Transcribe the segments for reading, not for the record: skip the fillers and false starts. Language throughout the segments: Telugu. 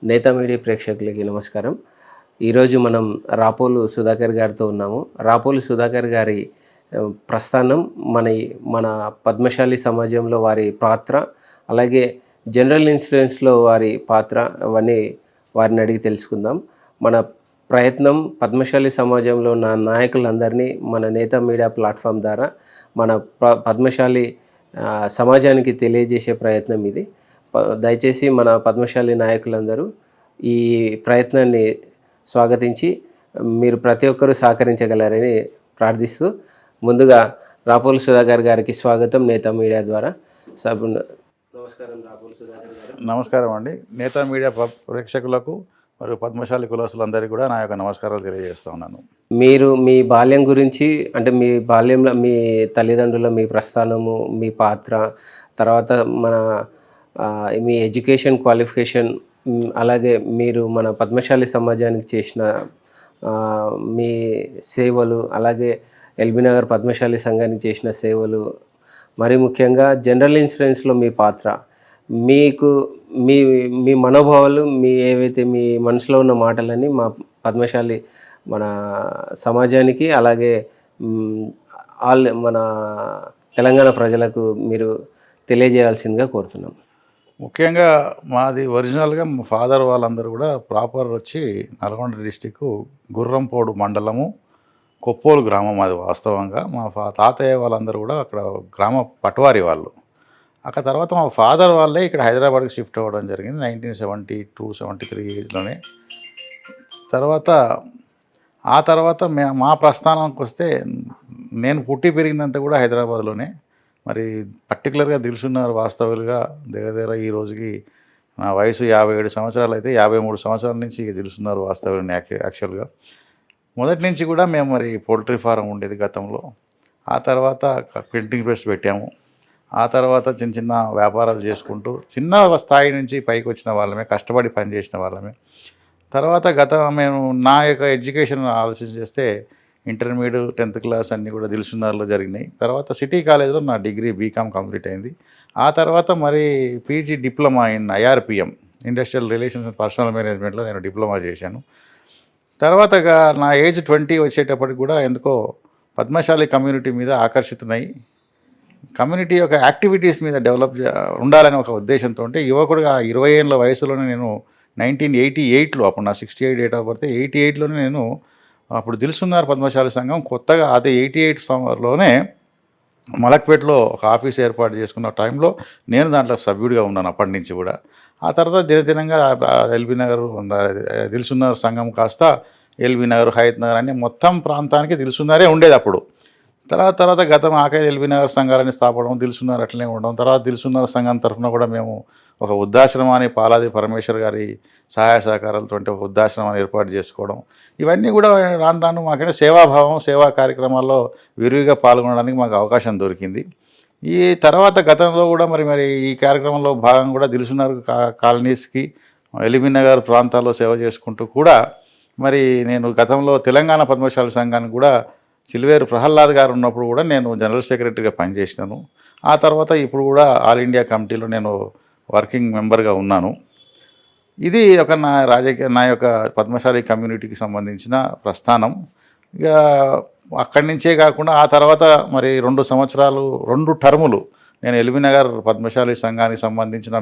నేతా మీడియా ప్రేక్షకులకి నమస్కారం. ఈరోజు మనం రాపోలు సుధాకర్ గారితో ఉన్నాము. రాపోలు సుధాకర్ గారి ప్రస్థానం మన పద్మశాలి సమాజంలో వారి పాత్ర, అలాగే జనరల్ ఇన్సూరెన్స్లో వారి పాత్ర, అవన్నీ వారిని అడిగి తెలుసుకుందాం. మన ప్రయత్నం పద్మశాలి సమాజంలో ఉన్న నాయకులందరినీ మన నేతా మీడియా ప్లాట్ఫామ్ ద్వారా మన పద్మశాలి సమాజానికి తెలియజేసే ప్రయత్నం ఇది. దయచేసి మన పద్మశాలి నాయకులందరూ ఈ ప్రయత్నాన్ని స్వాగతించి మీరు ప్రతి ఒక్కరూ సహకరించగలరని ప్రార్థిస్తూ, ముందుగా రాపోలు సుధాకర్ గారికి స్వాగతం నేతా మీడియా ద్వారా. నమస్కారం రాపోలు సుధాకర్ గారు. నమస్కారం అండి. నేతా మీడియా ప్రేక్షకులకు మరియు పద్మశాలి కులస్తులందరికీ కూడా నా యొక్క నమస్కారాలు తెలియజేస్తూ ఉన్నాను. మీరు మీ బాల్యం గురించి, అంటే మీ బాల్యంలో మీ తల్లిదండ్రుల మీ ప్రస్థానము, మీ పాత్ర, తర్వాత మీ ఎడ్యుకేషన్ క్వాలిఫికేషన్, అలాగే మీరు మన పద్మశాలి సమాజానికి చేసిన మీ సేవలు, అలాగే ఎల్బీ నగర్ పద్మశాలి సంఘానికి చేసిన సేవలు, మరి ముఖ్యంగా జనరల్ ఇన్సూరెన్స్లో మీ పాత్ర, మీకు మీ మీ మనోభావాలు, ఏవైతే మీ మనసులో ఉన్న మాటలన్నీ మా పద్మశాలి మన సమాజానికి, అలాగే మన తెలంగాణ ప్రజలకు మీరు తెలియజేయాల్సిందిగా కోరుతున్నాం. ముఖ్యంగా మాది ఒరిజినల్గా మా ఫాదర్ వాళ్ళందరూ కూడా ప్రాపర్ వచ్చి నల్గొండ డిస్టిక్ గుర్రంపోడు మండలము కొప్పోలు గ్రామం. అది వాస్తవంగా మా తాతయ్య వాళ్ళందరూ కూడా అక్కడ గ్రామ పట్వారి వాళ్ళు. అక్కడ తర్వాత మా ఫాదర్ వాళ్ళే ఇక్కడ హైదరాబాద్కి షిఫ్ట్ అవ్వడం జరిగింది 1972-73 ఏజ్లోనే. ఆ తర్వాత మా ప్రస్థానానికి వస్తే నేను పుట్టి పెరిగిందంతా కూడా హైదరాబాద్లోనే. మరి పర్టికులర్గా దిల్సుఖ్నగర్ వాస్తవులుగా దగ్గర ఈ రోజుకి నా వయసు 57 సంవత్సరాలు అయితే 53 సంవత్సరాల నుంచి దిల్సుఖ్నగర్ వాస్తవులని యాక్చువల్గా. మొదటి నుంచి కూడా మేము మరి పౌల్ట్రీ ఫారం ఉండేది గతంలో. ఆ తర్వాత ప్రింటింగ్ ప్రెస్ పెట్టాము. ఆ తర్వాత చిన్న చిన్న వ్యాపారాలు చేసుకుంటూ చిన్న స్థాయి నుంచి పైకి వచ్చిన వాళ్ళమే, కష్టపడి పనిచేసిన వాళ్ళమే. తర్వాత మేము నా యొక్క ఎడ్యుకేషన్ ఆలోచన చేస్తే ఇంటర్మీడియట్ 10th క్లాస్ అన్నీ కూడా దిల్సుఖ్నగర్లో జరిగినాయి. తర్వాత సిటీ కాలేజ్లో నా డిగ్రీ బీకామ్ కంప్లీట్ అయింది. ఆ తర్వాత మరి PG diploma in IRPM industrial relations and personal మేనేజ్మెంట్లో నేను డిప్లొమా చేశాను. తర్వాత నా ఏజ్ 20 వచ్చేటప్పటికి కూడా ఎందుకో పద్మశాలి కమ్యూనిటీ మీద ఆకర్షితున్నై కమ్యూనిటీ యొక్క యాక్టివిటీస్ మీద డెవలప్ ఉండాలనే ఒక ఉద్దేశంతో యువకుడుగా 20 ఏళ్ళ వయసులోనే నేను 1988లో, అప్పుడు నా 68 డేట్ ఆఫ్ బర్త్, 88లోనే నేను అప్పుడు దిల్సుఖ్నగర్ పద్మశాలి సంఘం కొత్తగా అదే 88 సంవత్సరంలోనే మలక్పేటలో ఒక ఆఫీస్ ఏర్పాటు చేసుకున్న టైంలో నేను దాంట్లో సభ్యుడిగా ఉన్నాను అప్పటి నుంచి కూడా. ఆ తర్వాత దినదినంగా ఎల్బీ నగర్ దిల్సుఖ్నగర్ సంఘం కాస్త ఎల్బీ నగర్, హయత్ నగర్ అన్ని మొత్తం ప్రాంతానికి దిల్సుఖ్నగరే ఉండేది అప్పుడు. తర్వాత గతం ఆఖరి ఎల్బీ నగర్ సంఘాలని స్థాపడం, దిల్సుఖ్నగర్ అట్లనే ఉండడం. తర్వాత దిల్సుఖ్నగర్ సంఘం తరఫున కూడా మేము ఒక వృద్ధాశ్రమాన్ని పాలాది పరమేశ్వర్ గారి సహాయ సహకారాలతో ఒక వృద్ధాశ్రమాన్ని ఏర్పాటు చేసుకోవడం, ఇవన్నీ కూడా రాను రాను మాకైనా సేవాభావం, సేవా కార్యక్రమాల్లో విరివిగా పాల్గొనడానికి మాకు అవకాశం దొరికింది. ఈ తర్వాత గతంలో కూడా మరి ఈ కార్యక్రమంలో భాగంగా కూడా దిల్సుఖ్నగర్ కాలనీస్కి, ఎల్బీ నగర్ ప్రాంతాల్లో సేవ చేసుకుంటూ కూడా మరి నేను గతంలో తెలంగాణ పద్మశాలి సంఘానికి కూడా చిల్వేరు ప్రహ్లాద్ గారు ఉన్నప్పుడు కూడా నేను జనరల్ సెక్రటరీగా పనిచేసినాను. ఆ తర్వాత ఇప్పుడు కూడా ఆల్ ఇండియా కమిటీలో నేను వర్కింగ్ మెంబర్గా ఉన్నాను. ఇది ఒక నా యొక్క పద్మశాలి కమ్యూనిటీకి సంబంధించిన ప్రస్థానం. ఇక అక్కడి నుంచే కాకుండా ఆ తర్వాత మరి 2 టర్ములు నేను ఎల్బీ నగర్ పద్మశాలి సంఘానికి సంబంధించిన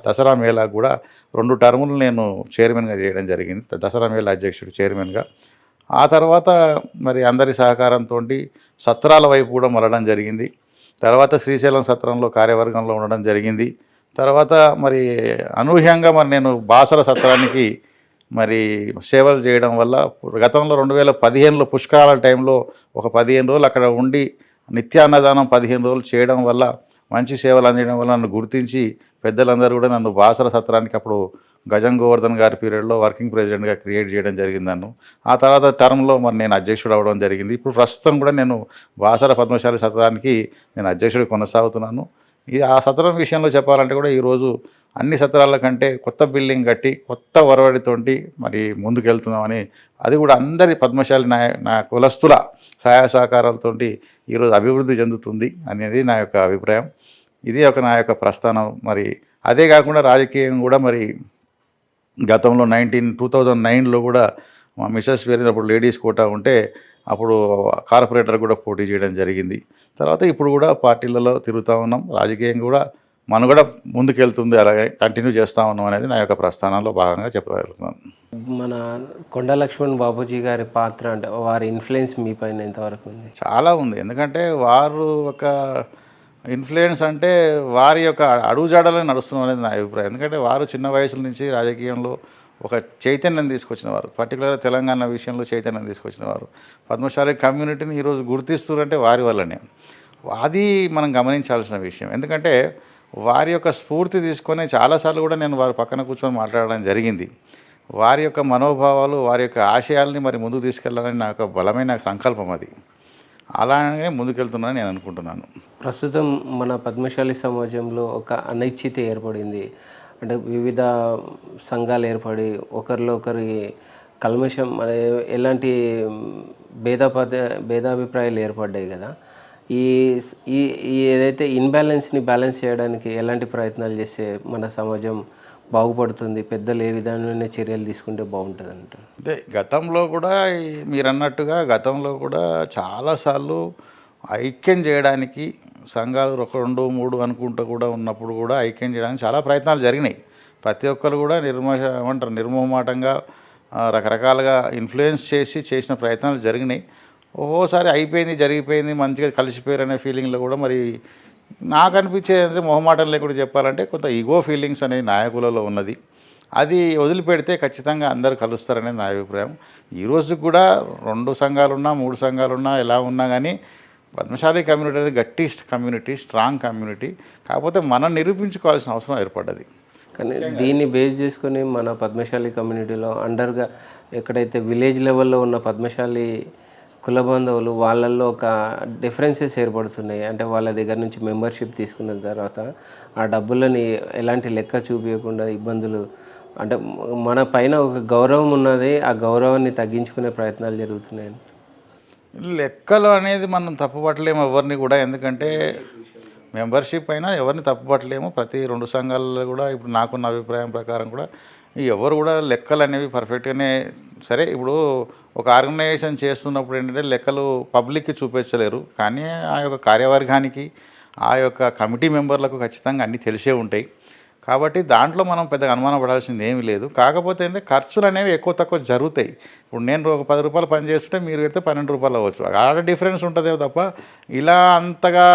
దసరా మేళా కూడా 2 టర్ములు నేను చైర్మన్గా చేయడం జరిగింది, దసరా మేళా అధ్యక్షుడు చైర్మన్గా. ఆ తర్వాత మరి అందరి సహకారంతో సత్రాల వైపు కూడా మళ్ళడం జరిగింది. తర్వాత శ్రీశైలం సత్రంలో కార్యవర్గంలో ఉండడం జరిగింది. తర్వాత మరి అనూహ్యంగా నేను బాసర సత్రానికి మరి సేవలు చేయడం వల్ల గతంలో 2015లో పుష్కరాల టైంలో ఒక 15 రోజులు అక్కడ ఉండి నిత్యాన్నదానం 15 రోజులు చేయడం వల్ల, మంచి సేవలు అందించడం వల్ల నన్ను గుర్తించి పెద్దలందరూ కూడా నన్ను బాసర సత్రానికి అప్పుడు గజం గోవర్ధన్ గారి పీరియడ్లో వర్కింగ్ ప్రెసిడెంట్గా క్రియేట్ చేయడం జరిగింది నన్ను. ఆ తర్వాత టర్మ్లో నేను అధ్యక్షుడు అవ్వడం జరిగింది. ఇప్పుడు ప్రస్తుతం కూడా నేను బాసర పద్మశాలి సత్రానికి నేను అధ్యక్షుడు కొనసాగుతున్నాను. ఆ సత్రం విషయంలో చెప్పాలంటే కూడా ఈరోజు అన్ని సత్రాల కంటే కొత్త బిల్డింగ్ కట్టి కొత్త ఒరవడితోటి మరి ముందుకెళ్తున్నామని, అది కూడా అందరి పద్మశాలి నా కులస్తుల సహాయ సహకారాలతో ఈరోజు అభివృద్ధి చెందుతుంది అనేది నా యొక్క అభిప్రాయం. ఇది నా యొక్క ప్రస్థానం. మరి అదే కాకుండా రాజకీయం కూడా మరి గతంలో 2009లో కూడా మా మిసెస్ పేరినప్పుడు లేడీస్ కోటా ఉంటే అప్పుడు కార్పొరేటర్ కూడా పోటీ చేయడం జరిగింది. తర్వాత ఇప్పుడు కూడా పార్టీలలో తిరుగుతూ ఉన్నాం. రాజకీయంగా కూడా మనం కూడా ముందుకెళ్తుంది, అలాగే కంటిన్యూ చేస్తూ ఉన్నాం అనేది నా యొక్క ప్రస్థానంలో భాగంగా చెప్పగలుగుతున్నాను. మన కొండ లక్ష్మణ్ బాపూజీ గారి పాత్ర అంటే వారి ఇన్ఫ్లుయెన్స్ మీ పైన ఎంతవరకు ఉంది? చాలా ఉంది. ఎందుకంటే వారు ఒక ఇన్ఫ్లుయెన్స్ అంటే వారి యొక్క అడుగుజాడలే నడుస్తున్నాం అనేది నా అభిప్రాయం. ఎందుకంటే వారు చిన్న వయసుల నుంచి రాజకీయంలో ఒక చైతన్యం తీసుకొచ్చిన వారు, పర్టికులర్గా తెలంగాణ విషయంలో చైతన్యం తీసుకొచ్చిన వారు. పద్మశాలి కమ్యూనిటీని ఈరోజు గుర్తిస్తున్నారంటే వారి వల్లనే. అది మనం గమనించాల్సిన విషయం. ఎందుకంటే వారి యొక్క స్ఫూర్తి తీసుకొని చాలాసార్లు కూడా నేను వారి పక్కన కూర్చొని మాట్లాడడం జరిగింది. వారి యొక్క మనోభావాలు, వారి యొక్క ఆశయాల్ని మరి ముందుకు తీసుకెళ్లాలని నా యొక్క బలమైన సంకల్పం అది. అలానే ముందుకెళ్తున్నానని నేను అనుకుంటున్నాను. ప్రస్తుతం మన పద్మశాలి సమాజంలో ఒక అనిశ్చితి ఏర్పడింది. అంటే వివిధ సంఘాలు ఏర్పడి ఒకరిలో ఒకరికి కల్మషం ఎలాంటి భేదాభిప్రాయాలు ఏర్పడ్డాయి కదా. ఈ ఈ ఈ ఏదైతే ఇన్బ్యాలెన్స్ని బ్యాలెన్స్ చేయడానికి ఎలాంటి ప్రయత్నాలు చేస్తే మన సమాజం బాగుపడుతుంది, పెద్దలు ఏ విధమైన చర్యలు తీసుకుంటే బాగుంటుంది అంటారు? అంటే గతంలో కూడా మీరు అన్నట్టుగా గతంలో కూడా చాలాసార్లు ఐక్యం చేయడానికి సంఘాలు 1, 2, 3 అనుకుంటూ కూడా ఉన్నప్పుడు కూడా ఐక్యం చేయడానికి చాలా ప్రయత్నాలు జరిగినాయి. ప్రతి ఒక్కరు కూడా నిర్మోహమాటంగా రకరకాలుగా ఇన్ఫ్లుయెన్స్ చేసిన ప్రయత్నాలు జరిగినాయి. ఒక్కోసారి అయిపోయింది, జరిగిపోయింది, మంచిగా కలిసిపోయారు అనే ఫీలింగ్లో కూడా మరి నాకు అనిపించేది అంటే మొహమాటం లేకుండా చెప్పాలంటే కొంత ఈగో ఫీలింగ్స్ అనేది నాయకులలో ఉన్నది. అది వదిలిపెడితే ఖచ్చితంగా అందరూ కలుస్తారనేది నా అభిప్రాయం. ఈరోజు కూడా 2 సంఘాలున్నా 3 సంఘాలున్నా ఎలా ఉన్నా కానీ పద్మశాలి కమ్యూనిటీ అనేది గట్టి కమ్యూనిటీ, స్ట్రాంగ్ కమ్యూనిటీ. కాకపోతే మనం నిరూపించుకోవాల్సిన అవసరం ఏర్పడ్డది. కానీ దీన్ని బేస్ చేసుకొని మన పద్మశాలి కమ్యూనిటీలో అండర్గా ఎక్కడైతే విలేజ్ లెవెల్లో ఉన్న పద్మశాలి కుల బంధువులు వాళ్ళల్లో ఒక డిఫరెన్సెస్ ఏర్పడుతున్నాయి. అంటే వాళ్ళ దగ్గర నుంచి మెంబర్షిప్ తీసుకున్న తర్వాత ఆ డబ్బులని ఎలాంటి లెక్క చూపించకుండా ఇబ్బందులు, అంటే మన పైన ఒక గౌరవం ఉన్నది, ఆ గౌరవాన్ని తగ్గించుకునే ప్రయత్నాలు జరుగుతున్నాయి. లెక్కలు అనేది మనం తప్పుపట్టలేము ఎవరిని కూడా. ఎందుకంటే మెంబర్షిప్ అయినా ఎవరిని తప్పుపట్టలేము. ప్రతి 2 సంఘాలలో కూడా ఇప్పుడు నాకున్న అభిప్రాయం ప్రకారం కూడా ఎవరు కూడా లెక్కలు అనేవి పర్ఫెక్ట్గానే సరే. ఇప్పుడు ఒక ఆర్గనైజేషన్ చేస్తున్నప్పుడు ఏంటంటే లెక్కలు పబ్లిక్కి చూపించలేరు, కానీ ఆ యొక్క కార్యవర్గానికి, ఆ యొక్క కమిటీ మెంబర్లకు ఖచ్చితంగా అన్నీ తెలిసే ఉంటాయి. కాబట్టి దాంట్లో మనం పెద్దగా అనుమానం పడాల్సింది ఏమీ లేదు. కాకపోతే అంటే ఖర్చులు అనేవి ఎక్కువ తక్కువ జరుగుతాయి. ఇప్పుడు నేను ఒక 10 రూపాయలు పని చేస్తుంటే మీరు పెడితే 12 రూపాయలు అవ్వచ్చు, ఆడ డిఫరెన్స్ ఉంటుందేమో తప్ప ఇలా అంతగా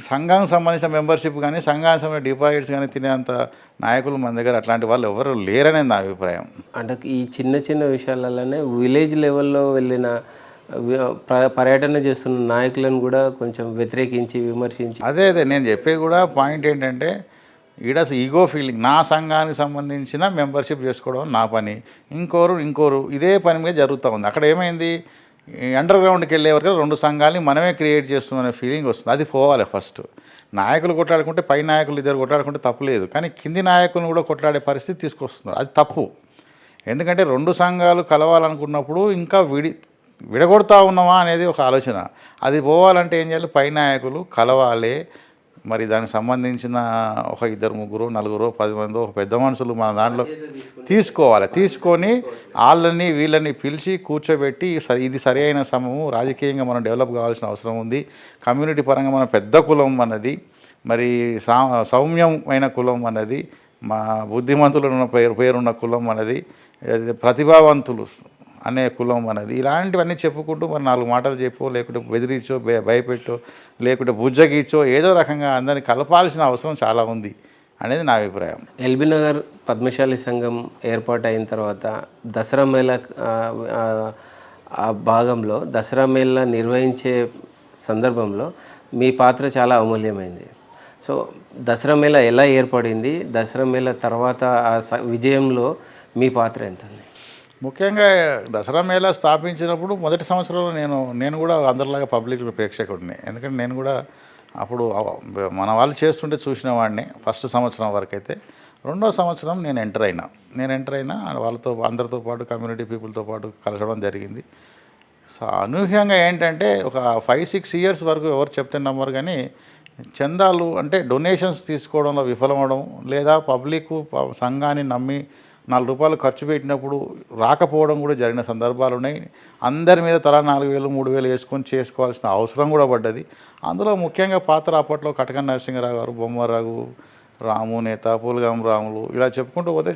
సంఘానికి సంబంధించిన మెంబర్షిప్ కానీ సంఘానికి సంబంధించిన డిపాజిట్స్ కానీ తినేంత నాయకులు మన దగ్గర అట్లాంటి వాళ్ళు ఎవరు లేరనేది నా అభిప్రాయం. అంటే ఈ చిన్న చిన్న విషయాలలోనే విలేజ్ లెవెల్లో వెళ్ళిన పర్యటన చేస్తున్న నాయకులను కూడా కొంచెం వ్యతిరేకించి విమర్శించి అదే నేను చెప్పేది కూడా పాయింట్ ఏంటంటే ఈడ ఈగో ఫీలింగ్. నా సంఘానికి సంబంధించిన మెంబర్షిప్ చేసుకోవడం నా పని, ఇంకోరు ఇదే పని మీద జరుగుతూ ఉంది. అక్కడ ఏమైంది, అండర్ గ్రౌండ్కి వెళ్ళే వరకు 2 సంఘాలని మనమే క్రియేట్ చేస్తున్నామనే ఫీలింగ్ వస్తుంది. అది పోవాలి. ఫస్ట్ నాయకులు కొట్లాడుకుంటే పై నాయకులు ఇద్దరు కొట్లాడుకుంటే తప్పులేదు, కానీ కింది నాయకులను కూడా కొట్లాడే పరిస్థితి తీసుకొస్తున్నారు. అది తప్పు. ఎందుకంటే 2 సంఘాలు కలవాలనుకున్నప్పుడు ఇంకా విడగొడతా ఉన్నామా అనేది ఒక ఆలోచన. అది పోవాలంటే ఏం చేయాలి, పై నాయకులు కలవాలి. మరి దానికి సంబంధించిన ఒక 2, 3, 4, 10 మంది ఒక పెద్ద మనుషులు మన దాంట్లో తీసుకొని వాళ్ళని వీళ్ళని పిలిచి కూర్చోబెట్టి ఇది సరి అయిన సమయము, రాజకీయంగా మనం డెవలప్ కావాల్సిన అవసరం ఉంది, కమ్యూనిటీ పరంగా మన పెద్ద కులం అన్నది, మరి సౌమ్యమైన కులం అన్నది, మా బుద్ధిమంతులు ఉన్న పేరున్న కులం అన్నది, ప్రతిభావంతులు అనే కులం అనేది, ఇలాంటివన్నీ చెప్పుకుంటూ మరి 4 మాటలు చెప్పో, లేకుంటే బెదిరించో, భయపెట్టో, లేకుంటే బుజ్జగిచ్చో ఏదో రకంగా అందరినీ కలపాల్సిన అవసరం చాలా ఉంది అనేది నా అభిప్రాయం. ఎల్బీ నగర్ పద్మశాలి సంఘం ఏర్పాటు అయిన తర్వాత దసరా మేళా ఆ భాగంలో దసరా మేళా నిర్వహించే సందర్భంలో మీ పాత్ర చాలా అమూల్యమైంది. సో దసరా మేళా ఎలా ఏర్పడింది, దసరా మేళా తర్వాత ఆ విజయంలో మీ పాత్ర ఎంత? ముఖ్యంగా దసరా మేళా స్థాపించినప్పుడు మొదటి సంవత్సరంలో నేను కూడా అందరిలాగా పబ్లిక్ ప్రేక్షకుడిని. ఎందుకంటే నేను కూడా అప్పుడు మన వాళ్ళు చేస్తుంటే చూసిన వాడిని ఫస్ట్ సంవత్సరం వరకు. అయితే 2వ సంవత్సరం నేను ఎంటర్ అయినా వాళ్ళతో అందరితో పాటు కమ్యూనిటీ పీపుల్తో పాటు కలవడం జరిగింది. సో అనూహ్యంగా ఏంటంటే ఒక 5-6 ఇయర్స్ వరకు ఎవరు చెప్తే నమ్మరు, కానీ చందాలు అంటే డొనేషన్స్ తీసుకోవడంలో విఫలమవడం, లేదా పబ్లిక్ సంఘాన్ని నమ్మి రూ. 4 ఖర్చు పెట్టినప్పుడు రాకపోవడం కూడా జరిగిన సందర్భాలు ఉన్నాయి. అందరి మీద తలా 4,000 3,000 వేసుకొని చేసుకోవాల్సిన అవసరం కూడా పడ్డది. అందులో ముఖ్యంగా పాత్ర అప్పట్లో కటకం నరసింహరావు గారు, బొమ్మరావు, రాము నేత, పూలగాం రాములు, ఇలా చెప్పుకుంటూ పోతే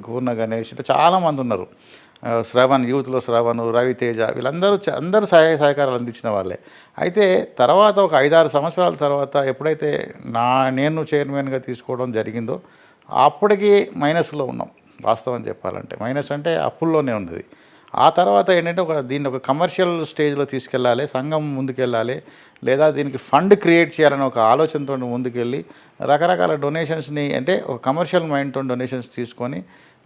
పూర్ణ గణేష్, ఇట్లా చాలామంది ఉన్నారు. శ్రవణ్, యూత్లో శ్రవణ్, రవితేజ, వీళ్ళందరూ అందరూ సహాయ సహకారాలు అందించిన వాళ్ళే. అయితే తర్వాత ఒక 5-6 సంవత్సరాల తర్వాత ఎప్పుడైతే నేను చైర్మన్గా తీసుకోవడం జరిగిందో అప్పటికి మైనస్లో ఉన్నాం. వాస్తవం చెప్పాలంటే మైనస్ అంటే అప్పుల్లోనే ఉన్నది. ఆ తర్వాత ఏంటంటే దీన్ని ఒక కమర్షియల్ స్టేజ్లో తీసుకెళ్ళాలి, సంఘం ముందుకెళ్ళాలి, లేదా దీనికి ఫండ్ క్రియేట్ చేయాలని ఒక ఆలోచనతో ముందుకెళ్ళి రకరకాల డొనేషన్స్ని, అంటే ఒక కమర్షియల్ మైండ్తో డొనేషన్స్ తీసుకొని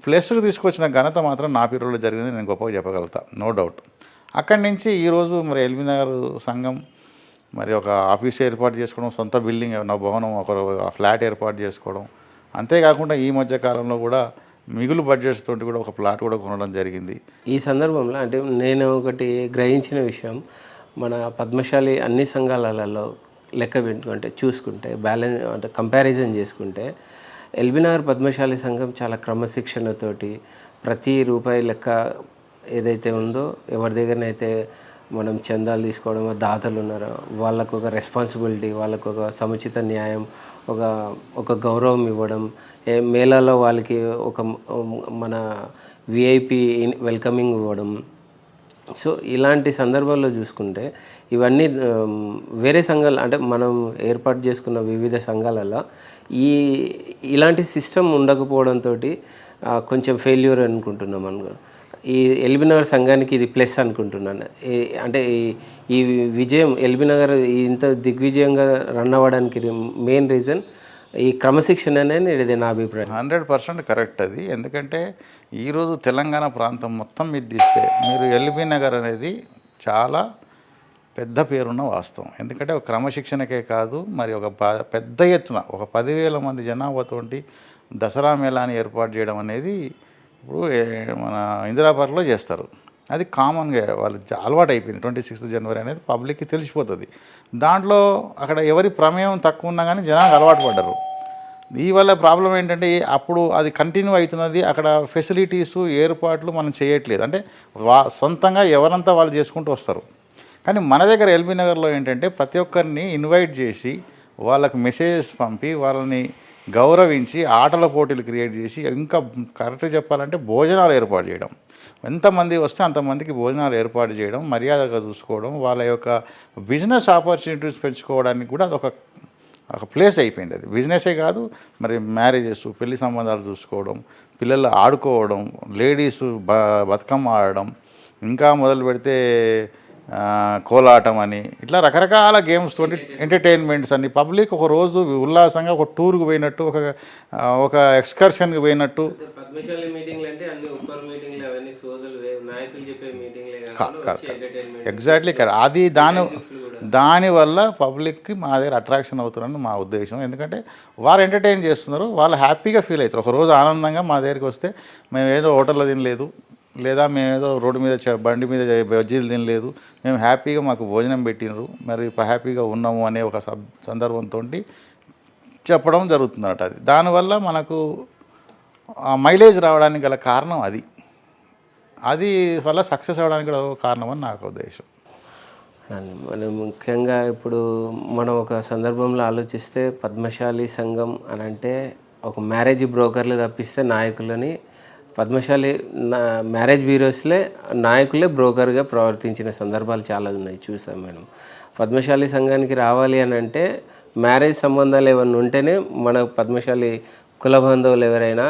ప్లస్కి తీసుకొచ్చిన ఘనత మాత్రం నా పీరియడ్లో జరిగింది, నేను గొప్పగా చెప్పగలుగుతా, నో డౌట్. అక్కడి నుంచి ఈరోజు మరి ఎల్బీ నగర్ సంఘం మరి ఒక ఆఫీస్ ఏర్పాటు చేసుకోవడం, సొంత బిల్డింగ్, నా భవనం, ఒక ఫ్లాట్ ఏర్పాటు చేసుకోవడం, అంతేకాకుండా ఈ మధ్య కాలంలో కూడా మిగులు బడ్జెట్స్ తోటి కూడా ఒక ప్లాట్ కూడా కొనడం జరిగింది. ఈ సందర్భంలో అంటే నేను ఒకటి గ్రహించిన విషయం, మన పద్మశాలి అన్ని సంఘాలలో లెక్క పెట్టుకుంటే చూసుకుంటే బ్యాలెన్స్ అంటే కంపారిజన్ చేసుకుంటే ఎల్బీ నగర్ పద్మశాలి సంఘం చాలా క్రమశిక్షణతోటి ప్రతి రూపాయి లెక్క ఏదైతే ఉందో, ఎవరి దగ్గరనైతే మనం చందాలు తీసుకోవడం, దాతలు ఉన్నారో వాళ్ళకు ఒక రెస్పాన్సిబిలిటీ, వాళ్ళకు ఒక సముచిత న్యాయం, ఒక గౌరవం ఇవ్వడం, మేళాలో వాళ్ళకి ఒక మన విఐపి వెల్కమింగ్ ఇవ్వడం. సో ఇలాంటి సందర్భాల్లో చూసుకుంటే ఇవన్నీ వేరే సంఘాలు అంటే మనం ఏర్పాటు చేసుకున్న వివిధ సంఘాలలో ఇలాంటి సిస్టమ్ ఉండకపోవడంతో కొంచెం ఫెయిల్యూర్ అనుకుంటున్నాం అనుకో. ఈ ఎల్బీ నగర్ సంఘానికి ఇది ప్లస్ అనుకుంటున్నాను. అంటే ఈ విజయం ఎల్బీ నగర్ ఇంత దిగ్విజయంగా రన్ అవ్వడానికి మెయిన్ రీజన్ ఈ క్రమశిక్షణ అనేది నా అభిప్రాయం. 100% కరెక్ట్ అది. ఎందుకంటే ఈరోజు తెలంగాణ ప్రాంతం మొత్తం మీద తీస్తే మీరు ఎల్బీ నగర్ అనేది చాలా పెద్ద పేరున్న వాస్తవం. ఎందుకంటే ఒక క్రమశిక్షణకే కాదు, మరి ఒక పెద్ద ఎత్తున ఒక 10,000 మంది జనాభాతోటి దసరా మేళాని ఏర్పాటు చేయడం అనేది ఇప్పుడు మన ఇందిరాపార్క్లో చేస్తారు. అది కామన్గా వాళ్ళు అలవాటు అయిపోయింది. 26 జనవరి అనేది పబ్లిక్కి తెలిసిపోతుంది. దాంట్లో అక్కడ ఎవరి ప్రమేయం తక్కువ ఉన్నా కానీ జనానికి అలవాటు పడ్డారు. దీనివల్ల ప్రాబ్లం ఏంటంటే అప్పుడు అది కంటిన్యూ అవుతున్నది. అక్కడ ఫెసిలిటీసు ఏర్పాట్లు మనం చేయట్లేదు. అంటే సొంతంగా ఎవరంతా వాళ్ళు చేసుకుంటూ వస్తారు. కానీ మన దగ్గర ఎల్బీ నగర్లో ఏంటంటే ప్రతి ఒక్కరిని ఇన్వైట్ చేసి వాళ్ళకు మెసేజెస్ పంపి వాళ్ళని గౌరవించి ఆటల పోటీలు క్రియేట్ చేసి, ఇంకా కరెక్ట్గా చెప్పాలంటే భోజనాలు ఏర్పాటు చేయడం, ఎంతమంది వస్తే అంతమందికి భోజనాలు ఏర్పాటు చేయడం, మర్యాదగా చూసుకోవడం, వాళ్ళ యొక్క బిజినెస్ ఆపర్చునిటీస్ పెంచుకోవడానికి కూడా అదొక ప్లేస్ అయిపోయింది. అది బిజినెసే కాదు, మరి మ్యారేజెస్, పెళ్లి సంబంధాలు చూసుకోవడం, పిల్లలు ఆడుకోవడం, లేడీస్ బతుకమ్మ ఆడడం, ఇంకా మొదలు పెడితే కోలాటం అని, ఇట్లా రకరకాల గేమ్స్ తోటి ఎంటర్టైన్మెంట్స్ అన్ని పబ్లిక్ ఒక రోజు ఉల్లాసంగా ఒక టూర్కి పోయినట్టు, ఒక ఎక్స్కర్షన్కి పోయినట్టు. Exactly correct. అది దానివల్ల పబ్లిక్కి మా దగ్గర అట్రాక్షన్ అవుతున్నారని మా ఉద్దేశం. ఎందుకంటే వారు ఎంటర్టైన్ చేస్తున్నారు, వాళ్ళు హ్యాపీగా ఫీల్ అవుతారు. ఒకరోజు ఆనందంగా మా దగ్గరికి వస్తే మేము ఏదో హోటల్లో తినలేదు, లేదా మేమేదో రోడ్డు మీద బండి మీద బజ్జీలు తినలేదు, మేము హ్యాపీగా మాకు భోజనం పెట్టినారు, మరి హ్యాపీగా ఉన్నాము అనే ఒక సందర్భంతో చెప్పడం జరుగుతుందన్నమాట. అది దానివల్ల మనకు మైలేజ్ రావడానికి గల కారణం అది వల్ల సక్సెస్ అవ్వడానికి కూడా కారణం అని నాకు ఉద్దేశం. మనం ముఖ్యంగా ఇప్పుడు మనం ఒక సందర్భంలో ఆలోచిస్తే పద్మశాలి సంఘం అని అంటే ఒక మ్యారేజ్ బ్రోకర్లు తప్పిస్తే నాయకులని పద్మశాలి మ్యారేజ్ బ్యూరోస్లే నాయకులే బ్రోకర్గా ప్రవర్తించిన సందర్భాలు చాలా ఉన్నాయి, చూసాం మనం. పద్మశాలి సంఘానికి రావాలి అని అంటే మ్యారేజ్ సంబంధాలు ఏమన్నా ఉంటేనే మన పద్మశాలి కుల బంధువులు ఎవరైనా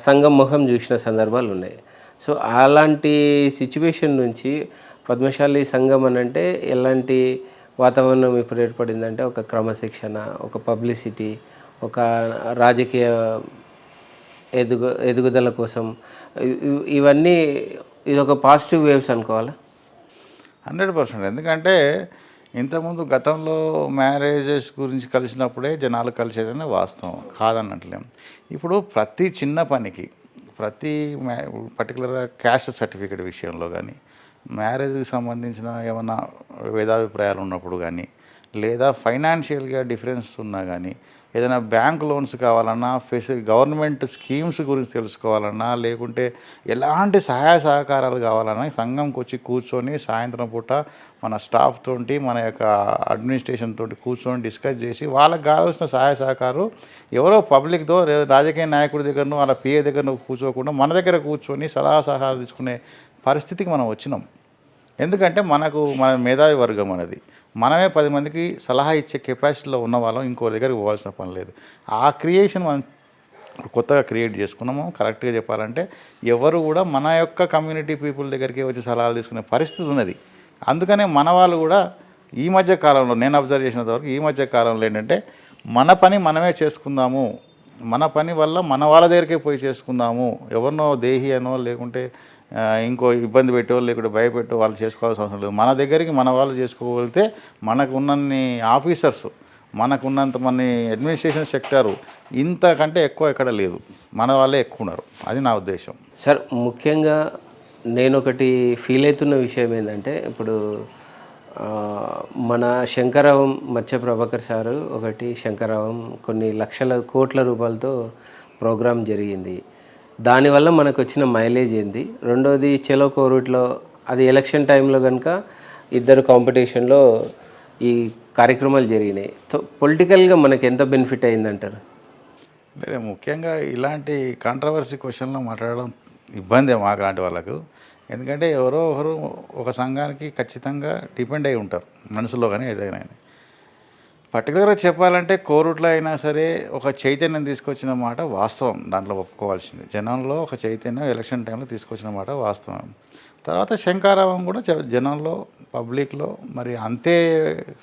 సంఘం ముఖం చూసిన సందర్భాలు ఉన్నాయి. సో అలాంటి సిచ్యువేషన్ నుంచి పద్మశాలి సంఘం అని అంటే ఎలాంటి వాతావరణం ఇప్పుడు ఏర్పడిందంటే ఒక క్రమశిక్షణ, ఒక పబ్లిసిటీ, ఒక రాజకీయ ఎదుగుదల కోసం ఇవన్నీ ఇదొక పాజిటివ్ వేవ్స్ అనుకోవాలా? 100%. ఎందుకంటే ఇంతకుముందు గతంలో మ్యారేజెస్ గురించి కలిసినప్పుడే జనాలు కలిసేదనే వాస్తవం, కాదన్నట్లేం. ఇప్పుడు ప్రతి చిన్న పనికి, ప్రతి పర్టికులర్గా క్యాస్ట్ సర్టిఫికేట్ విషయంలో కానీ, మ్యారేజ్కి సంబంధించిన ఏమైనా భేదాభిప్రాయాలు ఉన్నప్పుడు కానీ, లేదా ఫైనాన్షియల్గా డిఫరెన్స్ ఉన్నా కానీ, ఏదైనా బ్యాంక్ లోన్స్ కావాలన్నా, గవర్నమెంట్ స్కీమ్స్ గురించి తెలుసుకోవాలన్నా, లేకుంటే ఎలాంటి సహాయ సహకారాలు కావాలన్నా సంఘంకి వచ్చి కూర్చొని సాయంత్రం పూట మన స్టాఫ్ తోటి, మన యొక్క అడ్మినిస్ట్రేషన్ తోటి కూర్చొని డిస్కస్ చేసి వాళ్ళకి కావాల్సిన సహాయ సహకారం ఎవరో పబ్లిక్తో రాజకీయ నాయకుడి దగ్గరనో వాళ్ళ పిఏ దగ్గర కూర్చోకుండా మన దగ్గర కూర్చొని సలహా సహాయాలు తీసుకునే పరిస్థితికి మనం వచ్చినాం. ఎందుకంటే మన మేధావి వర్గం అనేది, మనమే 10 మందికి సలహా ఇచ్చే కెపాసిటీలో ఉన్న వాళ్ళం ఇంకో దగ్గరికి పోవాల్సిన పని లేదు. ఆ క్రియేషన్ మనం కొత్తగా క్రియేట్ చేసుకున్నాము. కరెక్ట్గా చెప్పాలంటే ఎవరు కూడా మన యొక్క కమ్యూనిటీ పీపుల్ దగ్గరికి వచ్చి సలహాలు తీసుకునే పరిస్థితి ఉన్నది. అందుకనే మన వాళ్ళు కూడా ఈ మధ్య కాలంలో నేను అబ్జర్వ్ చేసినంత వరకు ఈ మధ్య కాలంలో ఏంటంటే మన పని మనమే చేసుకుందాము, మన పని వల్ల మన వాళ్ళ దగ్గరికే పోయి చేసుకుందాము, ఎవరినో దేహి అనో లేకుంటే ఇంకో ఇబ్బంది పెట్టో లేకుంటే భయపెట్టో వాళ్ళు చేసుకోవాల్సిన అవసరం లేదు. మన దగ్గరికి మన వాళ్ళు చేసుకోగలిగితే మనకున్నన్ని ఆఫీసర్స్, మనకున్నంత మన అడ్మినిస్ట్రేషన్ సెక్టారు ఇంతకంటే ఎక్కువ ఎక్కడ లేదు, మన వాళ్ళే ఎక్కువ ఉన్నారు. అది నా ఉద్దేశం. సార్, ముఖ్యంగా నేను ఒకటి ఫీల్ అవుతున్న విషయం ఏంటంటే, ఇప్పుడు మన శంకరరావం మత్స్య ప్రభాకర్ సారు ఒకటి శంకరరావం కొన్ని లక్షల కోట్ల రూపాయలతో ప్రోగ్రాం జరిగింది. దానివల్ల మనకు వచ్చిన మైలేజ్ ఏంది? రెండోది చెలో కోరుట్లో అది ఎలక్షన్ టైంలో కనుక ఇద్దరు కాంపిటీషన్లో ఈ కార్యక్రమాలు జరిగినాయి. పొలిటికల్గా మనకు ఎంత బెనిఫిట్ అయిందంటారు? లేదు, ముఖ్యంగా ఇలాంటి కాంట్రవర్సీ క్వశ్చన్లో మాట్లాడడం ఇబ్బందే మాకు లాంటి వాళ్ళకు. ఎందుకంటే ఎవరో ఒకరు ఒక సంఘానికి ఖచ్చితంగా డిపెండ్ అయి ఉంటారు, మనసులో కానీ ఏదైనా. పర్టికులర్గా చెప్పాలంటే కోరుట్లో అయినా సరే ఒక చైతన్యం తీసుకొచ్చిన మాట వాస్తవం, దాంట్లో ఒప్పుకోవాల్సింది. జనంలో ఒక చైతన్యం ఎలక్షన్ టైంలో తీసుకొచ్చిన మాట వాస్తవం. తర్వాత శంకరరావం కూడా జనంలో పబ్లిక్లో మరి అంతే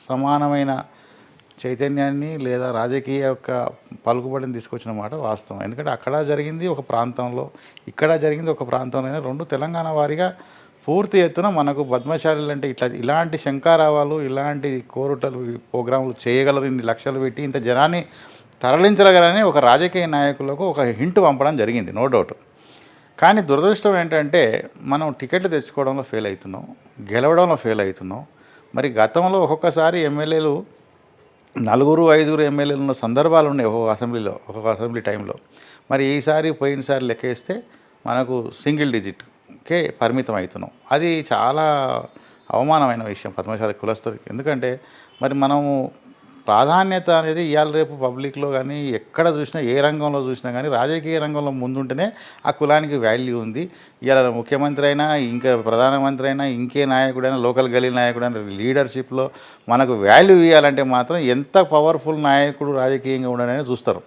సమానమైన చైతన్యాన్ని లేదా రాజకీయ యొక్క పలుకుబడిని తీసుకొచ్చిన మాట వాస్తవం. ఎందుకంటే అక్కడ జరిగింది ఒక ప్రాంతంలో, ఇక్కడ జరిగింది ఒక ప్రాంతంలో, రెండు తెలంగాణ వారిగా పూర్తి ఎత్తున మనకు పద్మశాలీలు అంటే ఇలాంటి శంకరరావాలు, ఇలాంటి కోరుటలు ప్రోగ్రాములు చేయగలరు, ఇన్ని లక్షలు పెట్టి ఇంత జనాన్ని తరలించగలరని ఒక రాజకీయ నాయకులకు ఒక హింట్ పంపడం జరిగింది, నో డౌట్. కానీ దురదృష్టం ఏంటంటే మనం టికెట్లు తెచ్చుకోవడంలో ఫెయిల్ అవుతున్నాం, గెలవడంలో ఫెయిల్ అవుతున్నాం. మరి గతంలో ఒక్కొక్కసారి ఎమ్మెల్యేలు 4-5 ఎమ్మెల్యేలు ఉన్న సందర్భాలు ఉన్నాయి ఒక్కొక్క అసెంబ్లీ టైంలో. మరి పోయినసారి లెక్కేస్తే మనకు సింగిల్ డిజిట్కే పరిమితం అవుతున్నాం. అది చాలా అవమానమైన విషయం పద్మశాలి కులస్తులకి. ఎందుకంటే మరి మనము ప్రాధాన్యత అనేది ఇవాళ రేపు పబ్లిక్లో కానీ ఎక్కడ చూసినా, ఏ రంగంలో చూసినా కానీ రాజకీయ రంగంలో ముందుంటేనే ఆ కులానికి వాల్యూ ఉంది. ఇవాళ ముఖ్యమంత్రి అయినా, ఇంకా ప్రధానమంత్రి అయినా, ఇంకే నాయకుడైనా, లోకల్ గల్లీ నాయకుడైనా లీడర్షిప్లో మనకు వాల్యూ ఇవ్వాలంటే మాత్రం ఎంత పవర్ఫుల్ నాయకుడు రాజకీయంగా ఉండడనే చూస్తారు.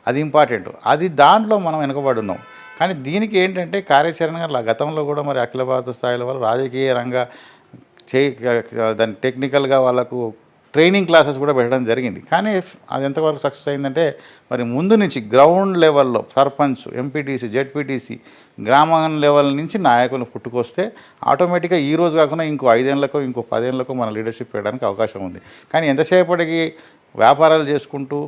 అది ఇంపార్టెంట్. అది దాంట్లో మనం వెనుకబడి ఉన్నాం. కానీ దీనికి ఏంటంటే కార్యాచరణ గతంలో కూడా మరి అఖిల భారత స్థాయిలో వాళ్ళు రాజకీయ రంగ దాని టెక్నికల్గా వాళ్ళకు ట్రైనింగ్ క్లాసెస్ కూడా పెట్టడం జరిగింది. కానీ అది ఎంతవరకు సక్సెస్ అయిందంటే మరి ముందు నుంచి గ్రౌండ్ లెవెల్లో సర్పంచ్, ఎంపీటీసీ, జెడ్పీటీసీ, గ్రామం లెవెల్ నుంచి నాయకులను పుట్టుకొస్తే ఆటోమేటిక్గా ఈ రోజు కాకుండా ఇంకో 5 ఏళ్లకో ఇంకో 10 ఏళ్లకో మన లీడర్షిప్ పెట్టడానికి అవకాశం ఉంది. కానీ ఎంతసేపటికి వ్యాపారాలు చేసుకుంటూ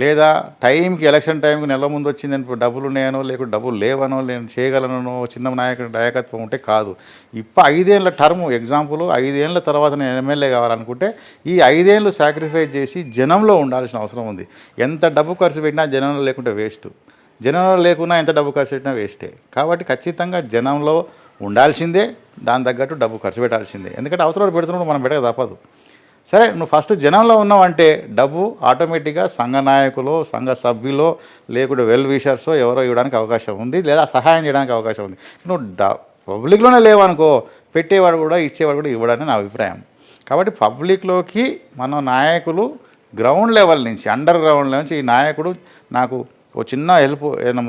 లేదా టైంకి ఎలక్షన్ టైంకి నెల ముందు వచ్చిందని డబ్బులు ఉన్నాయనో లేకుంటే డబ్బులు లేవనో నేను చేయగలనో చిన్న నాయకత్వం ఉంటే కాదు. 5 ఏళ్ళ టర్మ్ ఎగ్జాంపుల్, 5 ఏళ్ళ తర్వాత నేను ఎమ్మెల్యే కావాలనుకుంటే ఈ 5 ఏళ్ళు సాక్రిఫైస్ చేసి జనంలో ఉండాల్సిన అవసరం ఉంది. ఎంత డబ్బు ఖర్చు పెట్టినా జనంలో లేకుంటే వేస్ట్, జనంలో లేకున్నా ఎంత డబ్బు ఖర్చు పెట్టినా వేస్టే. కాబట్టి ఖచ్చితంగా జనంలో ఉండాల్సిందే, దాని తగ్గట్టు డబ్బు ఖర్చు పెట్టాల్సిందే. ఎందుకంటే అవసరాలు పెడుతున్నప్పుడు మనం పెట్టక తప్పదు. సరే, నువ్వు ఫస్ట్ జనంలో ఉన్నావంటే డబ్బు ఆటోమేటిక్గా సంఘ నాయకులు, సంఘ సభ్యులో లేకుంటే వెల్ విషర్సో ఎవరో ఇవ్వడానికి అవకాశం ఉంది, లేదా సహాయం చేయడానికి అవకాశం ఉంది. నువ్వు పబ్లిక్లోనే లేవనుకో, పెట్టేవాడు కూడా ఇచ్చేవాడు కూడా ఇవ్వడానికి నా అభిప్రాయం. కాబట్టి పబ్లిక్లోకి మన నాయకులు గ్రౌండ్ లెవెల్ నుంచి, అండర్ గ్రౌండ్ లెవెల్ నుంచి ఈ నాయకుడు నాకు ఒక చిన్న హెల్ప్, ఏదైనా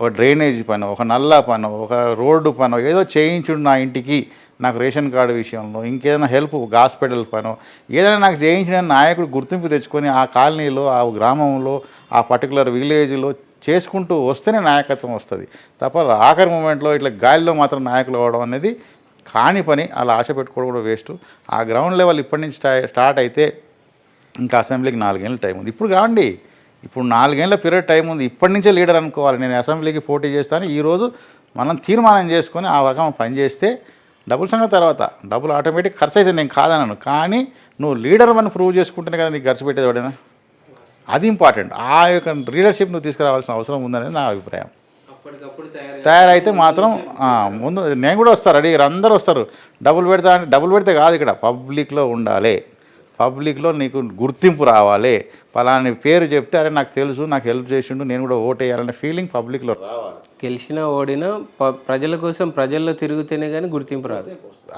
ఒక డ్రైనేజ్ పనో, ఒక నల్ల పనో, ఒక రోడ్డు పనో ఏదో చేయించుడు నా ఇంటికి, నాకు రేషన్ కార్డు విషయంలో ఇంకేదైనా హెల్ప్, హాస్పిటల్ పనో ఏదైనా నాకు చేయించిన నాయకుడు గుర్తింపు తెచ్చుకొని ఆ కాలనీలో, ఆ గ్రామంలో, ఆ పర్టికులర్ విలేజ్లో చేసుకుంటూ వస్తేనే నాయకత్వం వస్తుంది తప్ప ఆఖరి మూమెంట్లో ఇట్లా గాలిలో మాత్రం నాయకులు అవ్వడం అనేది కాని పని. అలా ఆశ పెట్టుకోవడం కూడా వేస్ట్. ఆ గ్రౌండ్ లెవెల్ ఇప్పటి నుంచి స్టార్ట్ అయితే ఇంకా అసెంబ్లీకి 4 ఏళ్ళ టైం ఉంది. ఇప్పుడు కావండి, ఇప్పుడు 4 ఏళ్ళ పీరియడ్ టైం ఉంది. ఇప్పటి నుంచే లీడర్ అనుకోవాలి, నేను అసెంబ్లీకి పోటీ చేస్తాను ఈరోజు మనం తీర్మానం చేసుకొని ఆ రకం పనిచేస్తే డబ్బుల సంగతి తర్వాత, డబ్బులు ఆటోమేటిక్ ఖర్చు అయితే నేను కాదన్నాను. కానీ నువ్వు లీడర్ అని ప్రూవ్ చేసుకుంటేనే కదా నీకు ఖర్చు పెట్టేది ఎవడైనా. అది ఇంపార్టెంట్. ఆ యొక్క లీడర్షిప్ నువ్వు తీసుకురావాల్సిన అవసరం ఉందనేది నా అభిప్రాయం. అప్పటికప్పుడు తయారైతే మాత్రం ముందు నేను కూడా వస్తారు, అడిగారు, అందరూ వస్తారు. డబ్బులు పెడతా అంటే డబ్బులు పెడితే కాదు, ఇక్కడ పబ్లిక్లో ఉండాలి, పబ్లిక్లో నీకు గుర్తింపు రావాలి, పలాని పేరు చెప్తే అరే నాకు తెలుసు, నాకు హెల్ప్ చేసిండు, నేను కూడా ఓట్ వేయాలనే ఫీలింగ్ పబ్లిక్లో రావాలి. గెలిచినా ఓడినా ప్రజల కోసం ప్రజల్లో తిరుగుతేనే కానీ గుర్తింపు రాదు.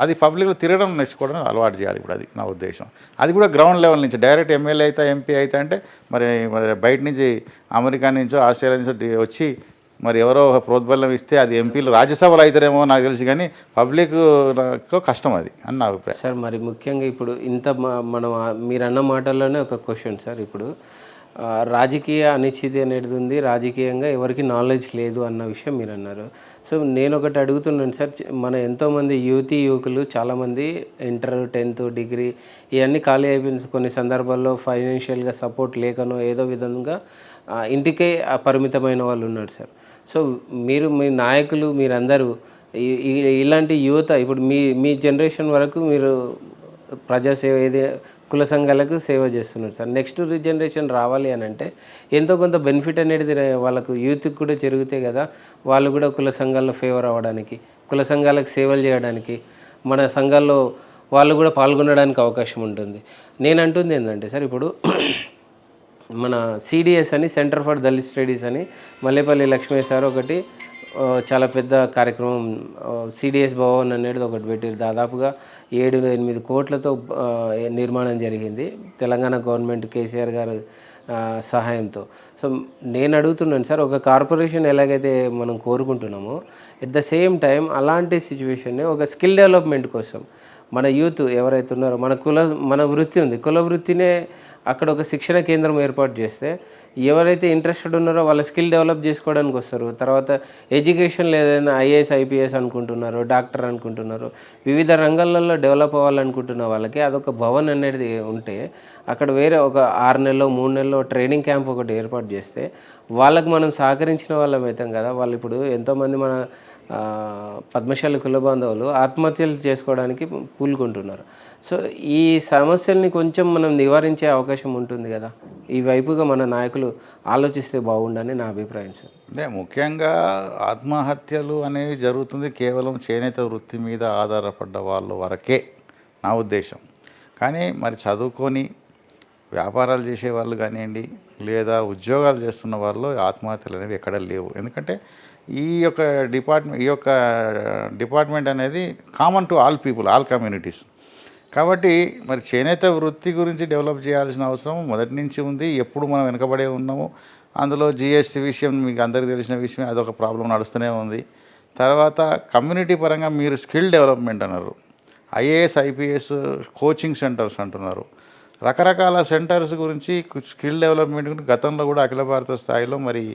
అది పబ్లిక్లో తిరగడం నేర్చుకోవడం అలవాటు చేయాలి ఇప్పుడు, అది నా ఉద్దేశం. అది కూడా గ్రౌండ్ లెవెల్ నుంచి డైరెక్ట్ ఎమ్మెల్యే అయితే ఎంపీ అయితే అంటే మరి బయట నుంచి అమెరికా నుంచో ఆస్ట్రేలియా నుంచో వచ్చి మరి ఎవరో ఒక ప్రోద్బలం ఇస్తే అది ఎంపీలు రాజ్యసభలో అవుతారేమో నాకు తెలిసి, కానీ పబ్లిక్లో కష్టం అది అని నా అభిప్రాయం. సార్ మరి ముఖ్యంగా ఇప్పుడు ఇంత మనం మీరు అన్న మాటల్లోనే ఒక క్వశ్చన్ సార్, ఇప్పుడు రాజకీయ అనిశ్చితి అనేది ఉంది, రాజకీయంగా ఎవరికి నాలెడ్జ్ లేదు అన్న విషయం మీరు అన్నారు. సో నేను ఒకటి అడుగుతున్నాను సార్, మన ఎంతోమంది యువకులు చాలామంది ఇంటర్ 10th డిగ్రీ ఇవన్నీ ఖాళీ అయిపోయిన కొన్ని సందర్భాల్లో ఫైనాన్షియల్గా సపోర్ట్ లేకనో ఏదో విధంగా ఇంటికే పరిమితమైన వాళ్ళు ఉన్నారు సార్. సో మీరు మీ నాయకులు మీరందరూ ఇలాంటి యువత ఇప్పుడు మీ జనరేషన్ వరకు మీరు ప్రజాసేవ ఏది కుల సంఘాలకు సేవ చేస్తున్నారు సార్. నెక్స్ట్ జనరేషన్ రావాలి అని అంటే ఎంతో కొంత బెనిఫిట్ అనేది వాళ్ళకు యూత్కి కూడా జరుగుతాయి కదా, వాళ్ళు కూడా కుల సంఘాల్లో ఫేవర్ అవ్వడానికి, కుల సంఘాలకు సేవలు చేయడానికి, మన సంఘాల్లో వాళ్ళు కూడా పాల్గొనడానికి అవకాశం ఉంటుంది. నేను అంటుంది ఏంటంటే సార్, ఇప్పుడు మన సిడిఎస్ అని సెంటర్ ఫర్ దళిత్ స్టడీస్ అని మల్లేపల్లి లక్ష్మీ సార్ ఒకటి చాలా పెద్ద కార్యక్రమం సిడిఎస్ భవన్ అనేది ఒకటి పెట్టారు. దాదాపుగా 7-8 కోట్లతో నిర్మాణం జరిగింది తెలంగాణ గవర్నమెంట్ కేసీఆర్ గారు సహాయంతో. సో నేను అడుగుతున్నాను సార్, ఒక కార్పొరేషన్ ఎలాగైతే మనం కోరుకుంటున్నామో ఎట్ ద సేమ్ టైం అలాంటి సిచ్యువేషన్ని ఒక స్కిల్ డెవలప్మెంట్ కోసం మన యూత్ ఎవరైతే ఉన్నారో మన వృత్తి ఉంది, కుల వృత్తినే అక్కడ ఒక శిక్షణ కేంద్రం ఏర్పాటు చేస్తే ఎవరైతే ఇంట్రెస్టెడ్ ఉన్నారో వాళ్ళ స్కిల్ డెవలప్ చేసుకోవడానికి వస్తారు. తర్వాత ఎడ్యుకేషన్లో ఏదైనా ఐఏఎస్ ఐపీఎస్ అనుకుంటున్నారు, డాక్టర్ అనుకుంటున్నారు, వివిధ రంగాలలో డెవలప్ అవ్వాలనుకుంటున్న వాళ్ళకి అదొక భవన్ అనేది ఉంటే అక్కడ వేరే ఒక 6 నెలలో 3 నెలలో ట్రైనింగ్ క్యాంప్ ఒకటి ఏర్పాటు చేస్తే వాళ్ళకు మనం సహకరించిన వాళ్ళం అవుతాం కదా. వాళ్ళు ఇప్పుడు ఎంతోమంది మన పద్మశాలి కుల బాంధవులు ఆత్మహత్యలు చేసుకోవడానికి పూనుకుంటున్నారు. సో ఈ సమస్యల్ని కొంచెం మనం నివారించే అవకాశం ఉంటుంది కదా, ఈ వైపుగా మన నాయకులు ఆలోచిస్తే బాగుండని నా అభిప్రాయం సార్. అంటే ముఖ్యంగా ఆత్మహత్యలు అనేవి జరుగుతుంది కేవలం చేనేత వృత్తి మీద ఆధారపడ్డ వాళ్ళ వరకే నా ఉద్దేశం. కానీ మరి చదువుకొని వ్యాపారాలు చేసే వాళ్ళు కానివ్వండి, లేదా ఉద్యోగాలు చేస్తున్న వాళ్ళు ఆత్మహత్యలు అనేవి ఎక్కడ లేవు. ఎందుకంటే ఈ యొక్క డిపార్ట్మెంట్ అనేది common to all people, all communities. కాబట్టి మరి చేనేత వృత్తి గురించి డెవలప్ చేయాల్సిన అవసరం మొదటి నుంచి ఉంది. ఎప్పుడు మనం వెనకబడే ఉన్నాము. అందులో జిఎస్టీ విషయం మీకు అందరికీ తెలిసిన విషయం, అదొక ప్రాబ్లం నడుస్తూనే ఉంది. తర్వాత కమ్యూనిటీ పరంగా మీరు స్కిల్ డెవలప్మెంట్ అన్నారు, ఐఏఎస్ ఐపీఎస్ కోచింగ్ సెంటర్స్ అంటున్నారు, రకరకాల సెంటర్స్ గురించి స్కిల్ డెవలప్మెంట్ గురించి గతంలో కూడా అఖిల భారత స్థాయిలో మరి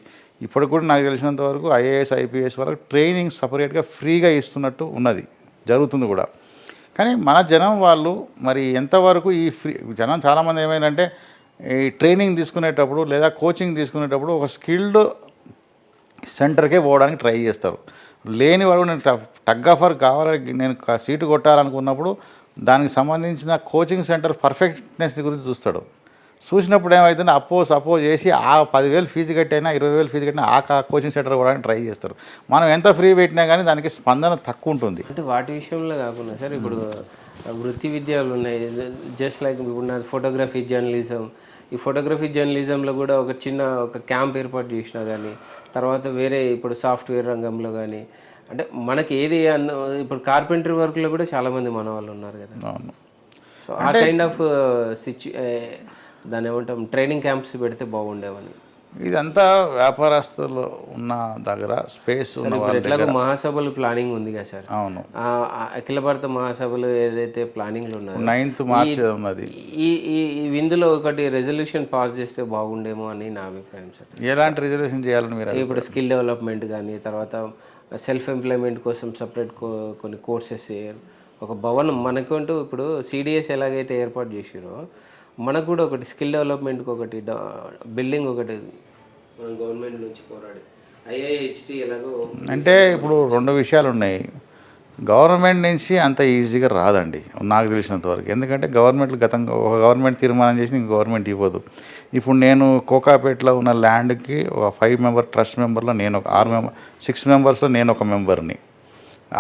ఇప్పుడు కూడా నాకు తెలిసినంత వరకు ఐఏఎస్ ఐపీఎస్ వాళ్ళకి ట్రైనింగ్ సపరేట్గా ఫ్రీగా ఇస్తున్నట్టు ఉన్నది, జరుగుతుంది కూడా. కానీ మన జనం వాళ్ళు మరి ఎంతవరకు ఈ జనం చాలామంది ఏమైందంటే ఈ ట్రైనింగ్ తీసుకునేటప్పుడు లేదా కోచింగ్ తీసుకునేటప్పుడు ఒక స్కిల్డ్ సెంటర్కే పోవడానికి ట్రై చేస్తారు. లేని వాడు నేను టగ్ ఆఫర్ కావాలని నేను సీటు కొట్టాలనుకున్నప్పుడు దానికి సంబంధించిన కోచింగ్ సెంటర్ పర్ఫెక్ట్నెస్ గురించి చూస్తాడు. చూసినప్పుడు ఏమవుతుంది, సపోజ్ చేసి ఆ 10,000 ఫీజు కట్టైనా 20,000 ఫీజు కట్టినా ఆ కోచింగ్ సెంటర్ పోవడానికి ట్రై చేస్తారు. మనం ఎంత ఫ్రీ పెట్టినా కానీ దానికి స్పందన తక్కువ ఉంటుంది. అంటే వాటి విషయంలో కాకుండా సార్, ఇప్పుడు వృత్తి విద్యలు ఉన్నాయి, జస్ట్ లైక్ ఇప్పుడు నా ఫోటోగ్రఫీ జర్నలిజం, ఈ ఫోటోగ్రఫీ జర్నలిజంలో కూడా ఒక క్యాంప్ ఏర్పాటు చేసినా కానీ, తర్వాత వేరే ఇప్పుడు సాఫ్ట్వేర్ రంగంలో కానీ, అంటే మనకి ఏది ఇప్పుడు కార్పెంటరీ వర్క్లో కూడా చాలామంది మన వాళ్ళు ఉన్నారు కదా. అవును. సో ఆ కైండ్ ఆఫ్ దాని ఏమంటాం ట్రైనింగ్ క్యాంప్స్ పెడితే బాగుండేవని. ఇదంతా వ్యాపారస్తులు ఉన్న దగ్గర స్పేస్ ఉన్న వాళ్ళు. ఎట్లాగో మహాసభలు ప్లానింగ్ ఉంది కదా సార్. అవును, అఖిల భారత మహాసభలు ఏదైతే ప్లానింగ్లు ఉన్నాయో 9th మార్చ్ ఉన్నది. ఈ ఇందులో ఒకటి రెజల్యూషన్ పాస్ చేస్తే బాగుండేమో అని నా అభిప్రాయం సార్. ఎలాంటి రిజర్వేషన్ చేయాలని మీరు? ఇప్పుడు స్కిల్ డెవలప్మెంట్ కానీ, తర్వాత సెల్ఫ్ ఎంప్లాయ్మెంట్ కోసం సపరేట్ కొన్ని కోర్సెస్, ఒక భవనం మనకంటూ ఇప్పుడు సిడిఎస్ ఎలాగైతే ఏర్పాటు చేసిరో మనకు కూడా ఒకటి స్కిల్ డెవలప్మెంట్కి ఒకటి బిల్డింగ్ ఒకటి మనం గవర్నమెంట్ నుంచి పోరాడి ఐఐహెచ్టి ఎలాగో. అంటే ఇప్పుడు 2 విషయాలు ఉన్నాయి. గవర్నమెంట్ నుంచి అంత ఈజీగా రాదండి నాకు తెలిసినంత వరకు. ఎందుకంటే గవర్నమెంట్లు గతంగా ఒక గవర్నమెంట్ తీర్మానం చేసి ఇంకో గవర్నమెంట్ ఇవ్వదు. ఇప్పుడు నేను కోకాపేటలో ఉన్న ల్యాండ్కి ఒక 5 మెంబర్ ట్రస్ట్ మెంబర్లో నేను ఒక 6 మెంబర్స్లో నేను ఒక మెంబర్ని.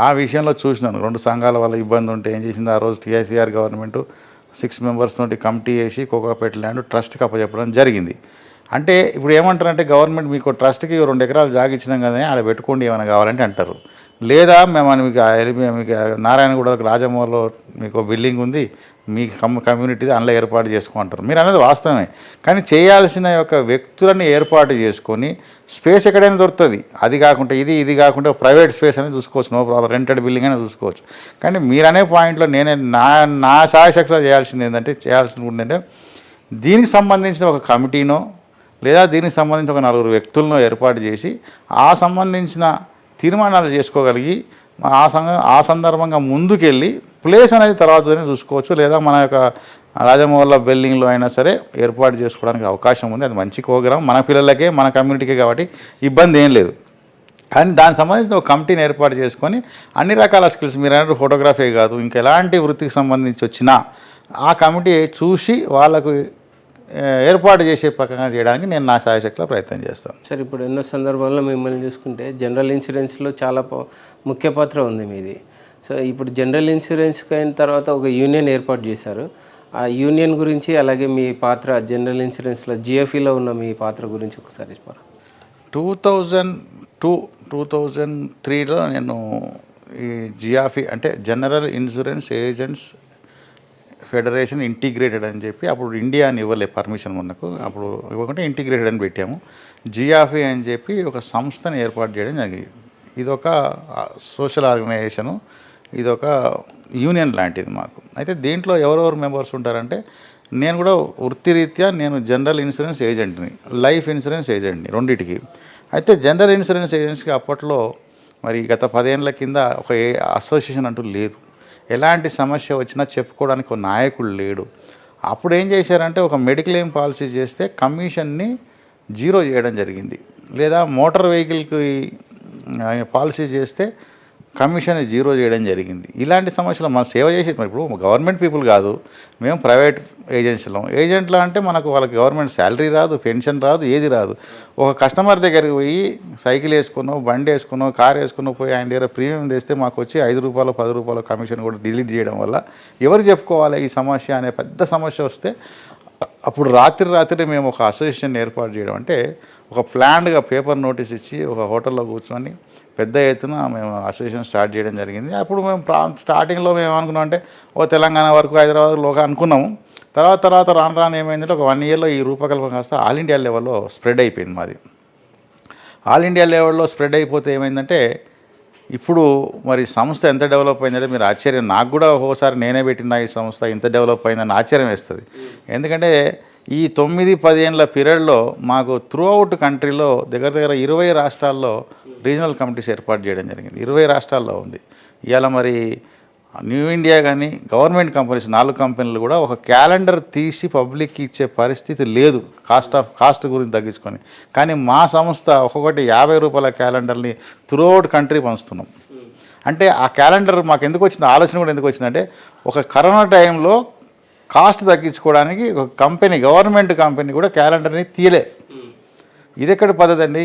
ఆ విషయంలో చూసినాను 2 సంఘాల వల్ల ఇబ్బంది ఉంటే ఏం చేసింది, ఆ రోజు టీఐసీఆర్ గవర్నమెంట్ 6 మెంబర్స్ తోటి కమిటీ వేసి కోకాపేట ల్యాండ్ ట్రస్ట్కి అప్పచెప్పడం జరిగింది. అంటే ఇప్పుడు ఏమంటారంటే గవర్నమెంట్ మీకు ట్రస్ట్కి 2 ఎకరాలు జాగా ఇచ్చినాం కదా ఆడ పెట్టుకోండి ఏమైనా కావాలంటే అంటారు. లేదా మేము మీకు నారాయణగూడలో రాజమౌళిలో మీకు బిల్డింగ్ ఉంది మీ కమ్యూనిటీది అందులో ఏర్పాటు చేసుకోమంటారు. మీరు అనేది వాస్తవమే, కానీ చేయాల్సిన యొక్క వ్యక్తులను ఏర్పాటు చేసుకొని స్పేస్ ఎక్కడైనా దొరుకుతుంది. అది కాకుండా ఇది కాకుండా ప్రైవేట్ స్పేస్ అనేది చూసుకోవచ్చు, నో ప్రాబ్లం, రెంటెడ్ బిల్డింగ్ అయినా చూసుకోవచ్చు. కానీ మీరనే పాయింట్లో నేనే నా సాయశక్తిలో చేయాల్సింది ఏంటంటే దీనికి సంబంధించిన ఒక కమిటీనో లేదా దీనికి సంబంధించి ఒక 4 వ్యక్తులను ఏర్పాటు చేసి ఆ సంబంధించిన తీర్మానాలు చేసుకోగలిగి ఆ సందర్భంగా ముందుకెళ్ళి ప్లేస్ అనేది తర్వాతనే చూసుకోవచ్చు. లేదా మన యొక్క రాజమౌళి బిల్డింగ్లో అయినా సరే ఏర్పాటు చేసుకోవడానికి అవకాశం ఉంది. అది మంచి ప్రోగ్రాం, మన పిల్లలకే మన కమ్యూనిటీకే కాబట్టి ఇబ్బంది ఏం లేదు. కానీ దానికి సంబంధించిన ఒక కమిటీని ఏర్పాటు చేసుకొని అన్ని రకాల స్కిల్స్ మీరు అన్నట్టు ఫోటోగ్రఫీ కాదు ఇంకా ఎలాంటి వృత్తికి సంబంధించి వచ్చినా ఆ కమిటీ చూసి వాళ్ళకు ఏర్పాటు చేసే ప్రకారం చేయడానికి నేను నా శాయశక్తిలో ప్రయత్నం చేస్తాను. సార్, ఇప్పుడు ఎన్నో సందర్భాల్లో మిమ్మల్ని చూసుకుంటే జనరల్ ఇన్సూరెన్స్లో చాలా ముఖ్య పాత్ర ఉంది మీది. సో ఇప్పుడు జనరల్ ఇన్సూరెన్స్కి అయిన తర్వాత ఒక యూనియన్ ఏర్పాటు చేశారు. ఆ యూనియన్ గురించి అలాగే మీ పాత్ర జనరల్ ఇన్సూరెన్స్లో జిఎఫ్ఈలో ఉన్న మీ పాత్ర గురించి ఒకసారి చెప్పారు. 2003లో నేను ఈ జిఆఫీ అంటే general insurance agents federation integrated అని చెప్పి అప్పుడు ఇండియా అని ఇవ్వలే పర్మిషన్ మనకు, అప్పుడు ఇవ్వకుంటే ఇంటిగ్రేటెడ్ అని పెట్టాము. జిఆఫీ అని చెప్పి ఒక సంస్థను ఏర్పాటు చేయడం జరిగింది. ఇదొక సోషల్ ఆర్గనైజేషను, ఇదొక యూనియన్ లాంటిది మాకు. అయితే దీంట్లో ఎవరెవరు మెంబర్స్ ఉంటారంటే నేను కూడా వృత్తిరీత్యా నేను జనరల్ ఇన్సూరెన్స్ ఏజెంట్ని, లైఫ్ ఇన్సూరెన్స్ ఏజెంట్ని రెండింటికి. అయితే జనరల్ ఇన్సూరెన్స్ ఏజెంట్స్కి అప్పట్లో మరి గత 10 ఏళ్ల కింద ఒక అసోసియేషన్ అంటూ లేదు. ఎలాంటి సమస్య వచ్చినా చెప్పుకోవడానికి ఒక నాయకుడు లేడు. అప్పుడు ఏం చేశారంటే ఒక మెడిక్లెయిమ్ పాలసీ చేస్తే కమిషన్ని 0 చేయడం జరిగింది. లేదా మోటార్ వెహికల్కి పాలసీ చేస్తే కమిషన్ 0 చేయడం జరిగింది. ఇలాంటి సమస్యలు మనం సేవ చేసే ఇప్పుడు గవర్నమెంట్ పీపుల్ కాదు, మేము ప్రైవేట్ ఏజెంట్లా అంటే మనకు వాళ్ళకి గవర్నమెంట్ శాలరీ రాదు, పెన్షన్ రాదు, ఏది రాదు. ఒక కస్టమర్ దగ్గరికి పోయి సైకిల్ వేసుకునో బండి వేసుకునో కార్ వేసుకునో పోయి ఆయన దగ్గర ప్రీమియం తెస్తే మాకు వచ్చి 5 రూపాయలు 10 రూపాయల కమిషన్ కూడా డిలీట్ చేయడం వల్ల ఎవరు చెప్పుకోవాలి ఈ సమస్య అనే పెద్ద సమస్య వస్తే అప్పుడు రాత్రి మేము ఒక అసోసియేషన్ ఏర్పాటు చేయడం అంటే ఒక ప్లాన్డ్గా పేపర్ నోటీస్ ఇచ్చి ఒక హోటల్లో కూర్చొని పెద్ద ఎత్తున మేము అసోసియేషన్ స్టార్ట్ చేయడం జరిగింది. అప్పుడు మేము స్టార్టింగ్లో మేము అనుకున్నాం అంటే తెలంగాణ వరకు హైదరాబాద్లో అనుకున్నాము. తర్వాత రాను ఏమైందంటే ఒక 1 ఇయర్లో ఈ రూపకల్పన కాస్త ఆల్ ఇండియా లెవెల్లో స్ప్రెడ్ అయిపోయింది మాది. ఆల్ ఇండియా లెవెల్లో స్ప్రెడ్ అయిపోతే ఏమైందంటే ఇప్పుడు మరి సంస్థ ఎంత డెవలప్ అయిందంటే మీరు ఆశ్చర్యం, నాకు కూడా ఒకసారి నేనే పెట్టిన ఈ సంస్థ ఇంత డెవలప్ అయిందని ఆశ్చర్యం వేస్తుంది. ఎందుకంటే ఈ 9-10 ఏళ్ళ పీరియడ్లో మాకు త్రూ అవుట్ కంట్రీలో దగ్గర 20 రాష్ట్రాల్లో రీజనల్ కమిటీస్ ఏర్పాటు చేయడం జరిగింది. 20 రాష్ట్రాల్లో ఉంది. ఇవాళ మరి న్యూ ఇండియా కానీ గవర్నమెంట్ కంపెనీస్ 4 కంపెనీలు కూడా ఒక క్యాలెండర్ తీసి పబ్లిక్కి ఇచ్చే పరిస్థితి లేదు కాస్ట్ గురించి తగ్గించుకొని. కానీ మా సంస్థ ఒక్కొక్కటి 50 రూపాయల క్యాలెండర్ని త్రూ అవుట్ కంట్రీ పంచుతున్నాం. అంటే ఆ క్యాలెండర్ మాకు ఎందుకు వచ్చింది, ఆలోచన కూడా ఎందుకు వచ్చిందంటే ఒక కరోనా టైంలో కాస్ట్ తగ్గించుకోవడానికి ఒక కంపెనీ గవర్నమెంట్ కంపెనీ కూడా క్యాలెండర్ని తీయలే. ఇది ఎక్కడ పద్ధతి అండి?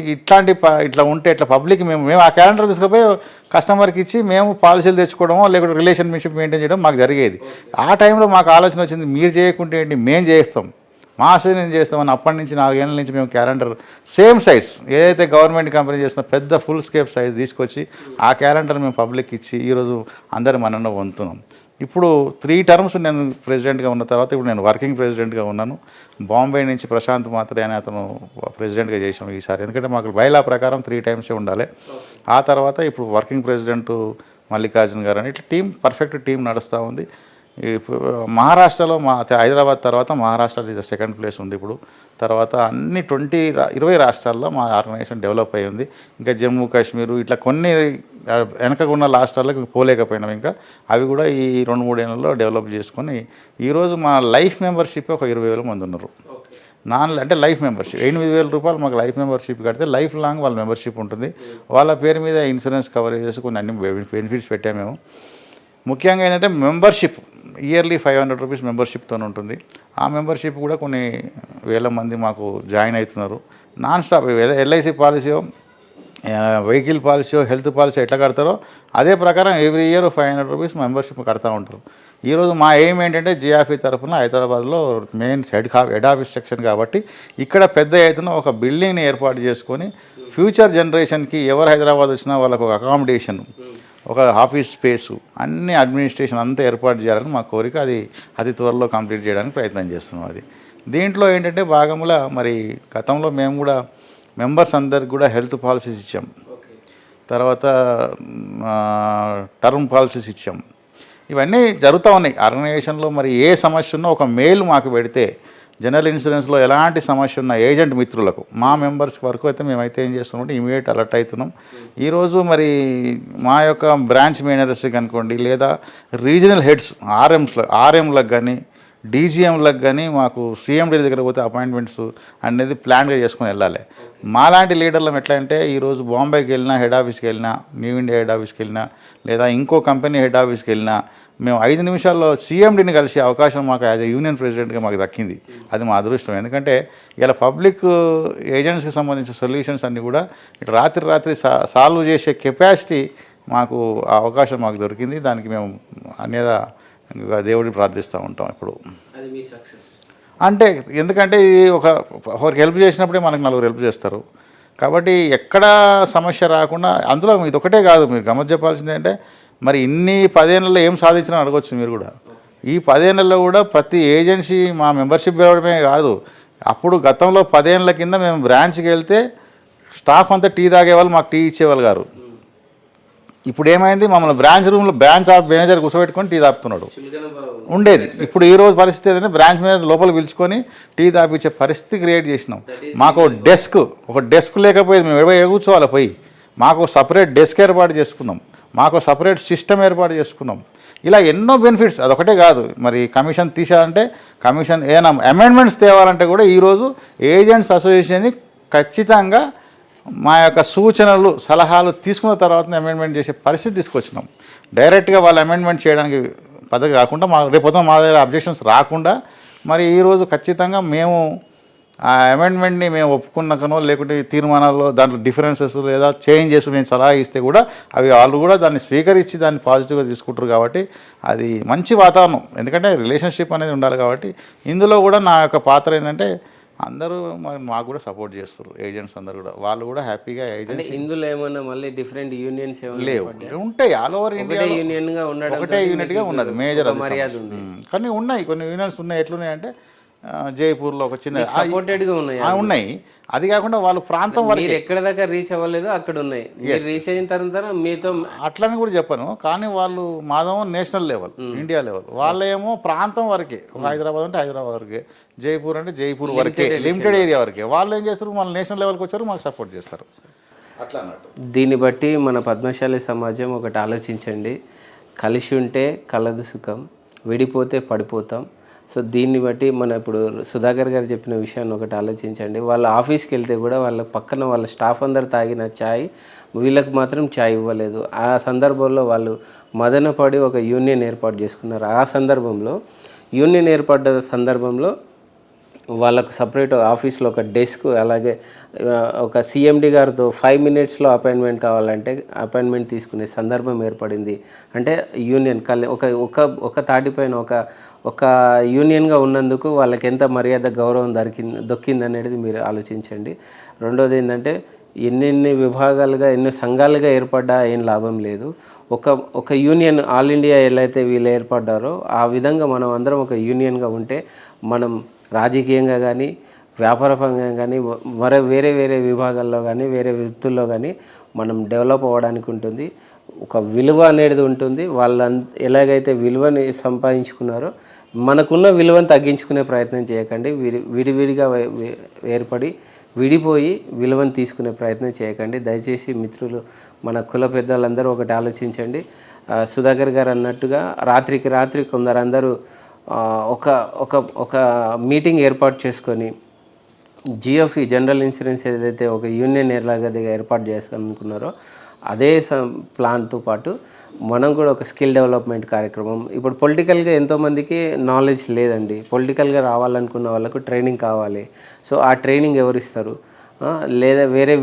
ఇట్లా ఉంటే ఇట్లా పబ్లిక్ మేము ఆ క్యాలెండర్ తీసుకుపోయి కస్టమర్కి ఇచ్చి మేము పాలసీలు తెచ్చుకోవడమో లేకపోతే రిలేషన్షిప్ మెయింటైన్ చేయడం మాకు జరిగేది. ఆ టైంలో మాకు ఆలోచన వచ్చింది, మీరు చేయకుంటే ఏంటి మేము చేస్తాం, మా అసోసియేషన్ చేస్తామని అప్పటి నుంచి 4 ఏళ్ళ నుంచి మేము క్యాలెండర్ సేమ్ సైజ్ ఏదైతే గవర్నమెంట్ కంపెనీ చేస్తున్న పెద్ద ఫుల్ స్కేప్ సైజ్ తీసుకొచ్చి ఆ క్యాలెండర్ మేము పబ్లిక్ ఇచ్చి ఈరోజు అందరి మనలో పొందుతున్నాం. ఇప్పుడు 3 టర్మ్స్ నేను ప్రెసిడెంట్గా ఉన్న తర్వాత ఇప్పుడు నేను వర్కింగ్ ప్రెసిడెంట్గా ఉన్నాను. బాంబే నుంచి ప్రశాంత్ మాత్రే అని అతను ప్రెసిడెంట్గా చేసాం ఈసారి. ఎందుకంటే మాకు బైలా ప్రకారం 3 టైమ్సే ఉండాలి. ఆ తర్వాత ఇప్పుడు వర్కింగ్ ప్రెసిడెంట్ మల్లికార్జున్ గారు అని ఇట్లా పర్ఫెక్ట్ టీం నడుస్తూ ఉంది. మహారాష్ట్రలో హైదరాబాద్ తర్వాత మహారాష్ట్ర ఇది 2nd ప్లేస్ ఉంది ఇప్పుడు. తర్వాత అన్ని 20 రాష్ట్రాల్లో మా ఆర్గనైజేషన్ డెవలప్ అయ్యి ఉంది. ఇంకా జమ్మూ కాశ్మీర్ ఇట్లా కొన్ని వెనకగా ఉన్న రాష్ట్రాలకు పోలేకపోయినాం. ఇంకా అవి కూడా ఈ 2-3 ఏళ్ళలో డెవలప్ చేసుకొని ఈరోజు మా లైఫ్ మెంబర్షిప్ ఒక 20,000 మంది ఉన్నారు. అంటే లైఫ్ మెంబర్షిప్ 8,000 రూపాయలు మాకు లైఫ్ మెంబర్షిప్ కడితే లైఫ్ లాంగ్ వాళ్ళ మెంబర్షిప్ ఉంటుంది. వాళ్ళ పేరు మీద ఇన్సూరెన్స్ కవరేజెస్ కొన్ని అన్ని బెనిఫిట్స్ పెట్టాము మేము. ముఖ్యంగా ఏంటంటే మెంబర్షిప్ ఇయర్లీ 500 రూపీస్ మెంబర్షిప్తో ఉంటుంది. ఆ మెంబర్షిప్ కూడా కొన్ని వేల మంది మాకు జాయిన్ అవుతున్నారు. Non stop LIC policy, vehicle policy, health policy ఎట్లా కడతారో అదే ప్రకారం ఎవ్రీ ఇయర్ 500 రూపీస్ మెంబర్షిప్ కడతా ఉంటారు. ఈరోజు మా ఎయిమ్ ఏంటంటే జిఆర్ఎఫ్ తరఫున హైదరాబాద్లో మెయిన్ హెడ్ ఆఫీస్ సెక్షన్ కాబట్టి ఇక్కడ పెద్ద ఎత్తున ఒక బిల్డింగ్ని ఏర్పాటు చేసుకొని ఫ్యూచర్ జనరేషన్కి ఎవరు హైదరాబాద్ వచ్చినా వాళ్ళకు ఒక అకామిడేషన్, ఒక ఆఫీస్ స్పేసు, అన్ని అడ్మినిస్ట్రేషన్ అంతా ఏర్పాటు చేయాలని మా కోరిక. అది అతి త్వరలో కంప్లీట్ చేయడానికి ప్రయత్నం చేస్తున్నాం. అది దీంట్లో ఏంటంటే భాగంలో మరి గతంలో మేము కూడా మెంబర్స్ అందరికి కూడా హెల్త్ పాలసీస్ ఇచ్చాం, తర్వాత టర్మ్ పాలసీస్ ఇచ్చాం. ఇవన్నీ జరుగుతూ ఉన్నాయి ఆర్గనైజేషన్లో. మరి ఏ సమస్య ఉన్నా ఒక మెయిల్ మాకు పెడితే జనరల్ ఇన్సూరెన్స్లో ఎలాంటి సమస్య ఉన్న ఏజెంట్ మిత్రులకు మా మెంబర్స్ వరకు అయితే మేమైతే ఏం చేస్తున్నామంటే ఇమీడియట్ అలర్ట్ అవుతున్నాం. ఈరోజు మరి మా యొక్క బ్రాంచ్ మేనేజర్స్కి అనుకోండి, లేదా రీజనల్ హెడ్స్ ఆర్ఎంలకు కానీ డీజీఎంలకు కానీ మాకు సీఎండీ దగ్గర పోతే అపాయింట్మెంట్స్ అనేది ప్లాన్గా చేసుకొని వెళ్ళాలి. మాలాంటి లీడర్లం ఎట్లా అంటే ఈరోజు బాంబేకి వెళ్ళినా, హెడ్ ఆఫీస్కి వెళ్ళినా, న్యూ ఇండియా హెడ్ ఆఫీస్కి వెళ్ళినా, లేదా ఇంకో కంపెనీ హెడ్ ఆఫీస్కి వెళ్ళినా మేము 5 నిమిషాల్లో సీఎండీని కలిసే అవకాశం మాకు యాజ్ ఎ యూనియన్ ప్రెసిడెంట్గా మాకు దక్కింది. అది మా అదృష్టం. ఎందుకంటే ఇలా పబ్లిక్ ఏజెంట్స్కి సంబంధించిన సొల్యూషన్స్ అన్నీ కూడా ఇటు రాత్రి సాల్వ్ చేసే కెపాసిటీ మాకు ఆ అవకాశం మాకు దొరికింది. దానికి మేము అన్యదా దేవుడిని ప్రార్థిస్తూ ఉంటాం ఎప్పుడు. అంటే ఎందుకంటే ఇది ఒకరికి హెల్ప్ చేసినప్పుడే మనకు 4 హెల్ప్ చేస్తారు కాబట్టి ఎక్కడ సమస్య రాకుండా. అందులో ఇది ఒకటే కాదు, మీరు గమనించాల్సింది చెప్పాల్సింది అంటే మరి ఇన్ని 10 ఏళ్ళలో ఏం సాధించినా అడగొచ్చు మీరు కూడా. ఈ 10 ఏళ్ళలో కూడా ప్రతి ఏజెన్సీ మా మెంబర్షిప్ పెరగడమే కాదు, అప్పుడు గతంలో 10 ఏళ్ళ కింద మేము బ్రాంచ్కి వెళ్తే స్టాఫ్ అంతా టీ తాగేవాళ్ళు, మాకు టీ ఇచ్చేవాళ్ళు గారు. ఇప్పుడు ఏమైంది, మమ్మల్ని బ్రాంచ్ ఆఫ్ మేనేజర్ కూర్చోబెట్టుకొని టీ తాపుతున్నాడు ఉండేది. ఇప్పుడు ఈ రోజు పరిస్థితి ఏదైనా బ్రాంచ్ మేనేజర్ లోపలికి పిలుచుకొని టీ తాపించే పరిస్థితి క్రియేట్ చేసినాం. మాకు ఒక డెస్క్ లేకపోయేది, మేము ఎక్కడ కూర్చోవాలి పోయి. మాకు సపరేట్ డెస్క్ ఏర్పాటు చేసుకున్నాం, మాకు సపరేట్ సిస్టమ్ ఏర్పాటు చేసుకున్నాం. ఇలా ఎన్నో బెనిఫిట్స్. అదొకటే కాదు, మరి కమిషన్ తీసారంటే కమిషన్ ఏమైనా అమెండ్మెంట్స్ తేవాలంటే కూడా ఈరోజు ఏజెంట్స్ అసోసియేషన్ని ఖచ్చితంగా మా యొక్క సూచనలు సలహాలు తీసుకున్న తర్వాత అమెండ్మెంట్ చేసే పరిస్థితి తీసుకొచ్చినాం. డైరెక్ట్గా వాళ్ళు అమెండ్మెంట్ చేయడానికి పద్ధతి కాకుండా రేపొద్దున మా దగ్గర అబ్జెక్షన్స్ రాకుండా మరి ఈరోజు ఖచ్చితంగా మేము ఆ అమెండ్మెంట్ని మేము ఒప్పుకున్నాకనో లేకుంటే తీర్మానాల్లో దాంట్లో డిఫరెన్సెస్ లేదా చేంజెస్ మేము సలహా ఇస్తే కూడా అవి వాళ్ళు కూడా దాన్ని స్వీకరించి దాన్ని పాజిటివ్గా తీసుకుంటారు. కాబట్టి అది మంచి వాతావరణం. ఎందుకంటే రిలేషన్షిప్ అనేది ఉండాలి. కాబట్టి ఇందులో కూడా నా యొక్క పాత్ర ఏంటంటే అందరూ మాకు కూడా సపోర్ట్ చేస్తారు. ఏజెంట్స్ అందరూ కూడా వాళ్ళు కూడా హ్యాపీగా ఏజెంట్స్. ఇందులో ఏమన్నా మళ్ళీ డిఫరెంట్ యూనియన్స్ లేవు, ఉంటాయి. ఆల్ ఓవర్ ఇండియా యూనియన్గా ఉండడం, ఒకటే యూనిట్గా ఉన్నది మేజర్ మర్యాద ఉంది. కానీ ఉన్నాయి కొన్ని యూనియన్స్ ఉన్నాయి. ఎట్లున్నాయంటే జైపూర్లో ఒక చిన్న సపోర్టెడ్గా ఉన్నాయి. అది కాకుండా వాళ్ళు ప్రాంతం వరకు మీరు ఎక్కడ దాకా రీచ్ అవ్వలేదు అక్కడ ఉన్నాయి. రీచ్ అయిన తర్వాత మీతో అట్లని కూడా చెప్పను. కానీ వాళ్ళు మాదేమో నేషనల్ లెవెల్, ఇండియా లెవెల్. వాళ్ళేమో ప్రాంతం వరకే. హైదరాబాద్ అంటే హైదరాబాద్ వరకే, జైపూర్ అంటే జైపూర్ వరకే, లిమిటెడ్ ఏరియా వరకే. వాళ్ళు ఏం చేస్తారు, మన నేషనల్ లెవెల్కి వచ్చారు, మాకు సపోర్ట్ చేస్తారు. అట్లా అన్నట్టు. దీన్ని బట్టి మన పద్మశాలి సమాజం ఒకటి ఆలోచించండి. కలిసి ఉంటే కలదు సుఖం, విడిపోతే పడిపోతాం. సో దీన్ని బట్టి మన ఇప్పుడు సుధాకర్ గారు చెప్పిన విషయాన్ని ఒకటి ఆలోచించండి. వాళ్ళ ఆఫీస్కి వెళ్తే కూడా వాళ్ళ పక్కన వాళ్ళ స్టాఫ్ అందరు తాగిన ఛాయ్ వీళ్ళకి మాత్రం ఛాయ్ ఇవ్వలేదు. ఆ సందర్భంలో వాళ్ళు మదనపడి ఒక యూనియన్ ఏర్పాటు చేసుకున్నారు. ఆ సందర్భంలో యూనియన్ ఏర్పడ్డ సందర్భంలో వాళ్ళకు సపరేట్ ఆఫీస్లో ఒక డెస్క్, అలాగే ఒక సిఎండి గారితో 5 మినిట్స్లో అపాయింట్మెంట్ కావాలంటే అపాయింట్మెంట్ తీసుకునే సందర్భం ఏర్పడింది. అంటే యూనియన్ ఒక తాటిపైన ఒక యూనియన్గా ఉన్నందుకు వాళ్ళకి ఎంత మర్యాద గౌరవం దొక్కింది అనేది మీరు ఆలోచించండి. రెండోది ఏంటంటే ఎన్ని విభాగాలుగా ఎన్ని సంఘాలుగా ఏర్పడ్డా ఏం లాభం లేదు. ఒక యూనియన్ ఆల్ ఇండియా ఎలా అయితే వీళ్ళు ఏర్పడ్డారో ఆ విధంగా మనం అందరం ఒక యూనియన్గా ఉంటే మనం రాజకీయంగా కానీ వ్యాపారపరంగా కానీ వేరే విభాగాల్లో కానీ వేరే వృత్తుల్లో కానీ మనం డెవలప్ అవ్వడానికి ఉంటుంది. ఒక విలువ అనేది ఉంటుంది. వాళ్ళ ఎలాగైతే విలువని సంపాదించుకున్నారో మనకున్న విలువను తగ్గించుకునే ప్రయత్నం చేయకండి. విడివిడిగా ఏర్పడి విడిపోయి విలువను తీసుకునే ప్రయత్నం చేయకండి. దయచేసి మిత్రులు, మన కుల పెద్దలందరూ ఒకటి ఆలోచించండి. సుధాకర్ గారు అన్నట్టుగా రాత్రి కొందరందరూ ఒక మీటింగ్ ఏర్పాటు చేసుకొని జిఎఫ్ఈ జనరల్ ఇన్సూరెన్స్ ఏదైతే ఒక యూనియన్ ఎలాగా ఏర్పాటు చేసుకోనుకున్నారో అదే ప్లాన్తో పాటు మనం కూడా ఒక స్కిల్ డెవలప్మెంట్ కార్యక్రమం. ఇప్పుడు పొలిటికల్గా ఎంతోమందికి నాలెడ్జ్ లేదండి. పొలిటికల్గా రావాలనుకున్న వాళ్ళకు ట్రైనింగ్ కావాలి. సో ఆ ట్రైనింగ్ ఎవరు ఇస్తారు? లేదా వేరే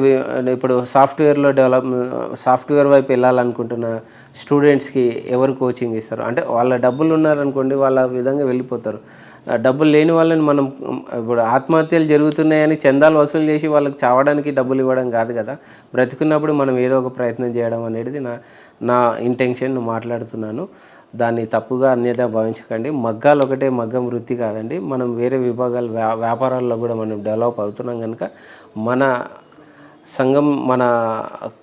ఇప్పుడు సాఫ్ట్వేర్ వైపు వెళ్ళాలనుకుంటున్న స్టూడెంట్స్కి ఎవరు కోచింగ్ ఇస్తారు? అంటే వాళ్ళ డబ్బులు ఉన్నారనుకోండి, వాళ్ళ విధంగా వెళ్ళిపోతారు. డబ్బులు లేని వాళ్ళని మనం ఇప్పుడు ఆత్మహత్యలు జరుగుతున్నాయని చందాలు వసూలు చేసి వాళ్ళకి చావడానికి డబ్బులు ఇవ్వడం కాదు కదా. బ్రతికున్నప్పుడు మనం ఏదో ఒక ప్రయత్నం చేయడం అనేది నా ఇంటెన్షన్. మాట్లాడుతున్నాను, దాన్ని తప్పుగా అన్యదా భావించకండి. మగ్గాలు ఒకటే మగ్గం వృత్తి కాదండి. మనం వేరే విభాగాలు వ్యాపారాల్లో కూడా మనం డెవలప్ అవుతున్నాం కనుక మన సంఘం మన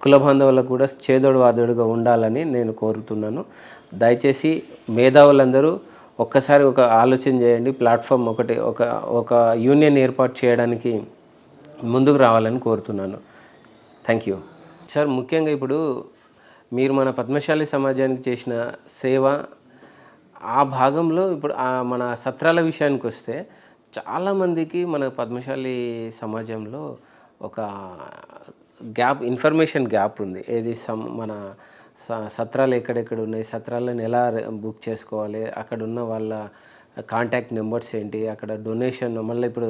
కుల బాంధవులకు కూడా చేదోడు వాదోడుగా ఉండాలని నేను కోరుతున్నాను. దయచేసి మేధావులందరూ ఒక్కసారి ఒక ఆలోచన చేయండి. ప్లాట్ఫామ్ ఒక యూనియన్ ఏర్పాటు చేయడానికి ముందుకు రావాలని కోరుతున్నాను. Thank you sir. ముఖ్యంగా ఇప్పుడు మీరు మన పద్మశాలి సమాజానికి చేసిన సేవ ఆ భాగంలో ఇప్పుడు మన సత్రాల విషయానికి వస్తే చాలామందికి మన పద్మశాలి సమాజంలో ఒక ఇన్ఫర్మేషన్ గ్యాప్ ఉంది. ఏది మన సత్రాలు ఎక్కడెక్కడ ఉన్నాయి, సత్రాలను ఎలా బుక్ చేసుకోవాలి, అక్కడ ఉన్న వాళ్ళ కాంటాక్ట్ నెంబర్స్ ఏంటి, అక్కడ డొనేషన్, మళ్ళీ ఇప్పుడు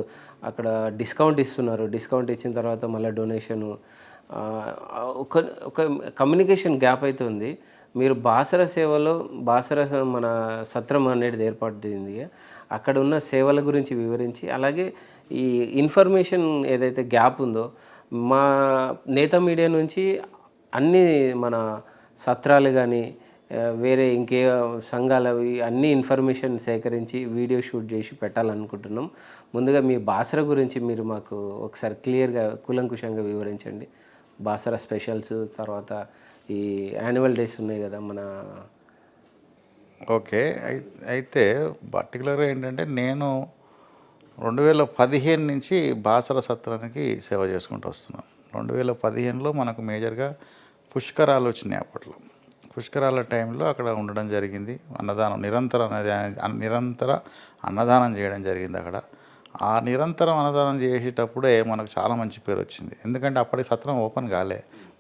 అక్కడ డిస్కౌంట్ ఇస్తున్నారు, డిస్కౌంట్ ఇచ్చిన తర్వాత మళ్ళీ డొనేషను, ఒక కమ్యూనికేషన్ గ్యాప్ అయితే ఉంది. మీరు బాసర సేవలో మన సత్రం అనేది ఏర్పడింది, అక్కడ ఉన్న సేవల గురించి వివరించి, అలాగే ఈ ఇన్ఫర్మేషన్ ఏదైతే గ్యాప్ ఉందో మా నేత మీడియా నుంచి అన్ని మన సత్రాలు కానీ వేరే ఇంకే సంఘాలవి అన్ని ఇన్ఫర్మేషన్ సేకరించి వీడియో షూట్ చేసి పెట్టాలనుకుంటున్నాం. ముందుగా మీ బాసర గురించి మీరు మాకు ఒకసారి క్లియర్గా కూలంకుషంగా వివరించండి. బాసర స్పెషల్స్, తర్వాత ఈ యాన్యువల్ డేస్ ఉన్నాయి కదా మన. ఓకే, అయితే పర్టికులర్గా ఏంటంటే నేను 2015 నుంచి బాసర సత్రానికి సేవ చేసుకుంటూ వస్తున్నాను. 2015లో మనకు మేజర్గా పుష్కరాలు వచ్చినాయి. అప్పట్లో పుష్కరాల టైంలో అక్కడ ఉండడం జరిగింది. అన్నదానం నిరంతర అన్నదానం చేయడం జరిగింది అక్కడ. ఆ నిరంతరం అన్నదానం చేసేటప్పుడే మనకు చాలా మంచి పేరు వచ్చింది. ఎందుకంటే అప్పటికి సత్రం ఓపెన్ కాలే,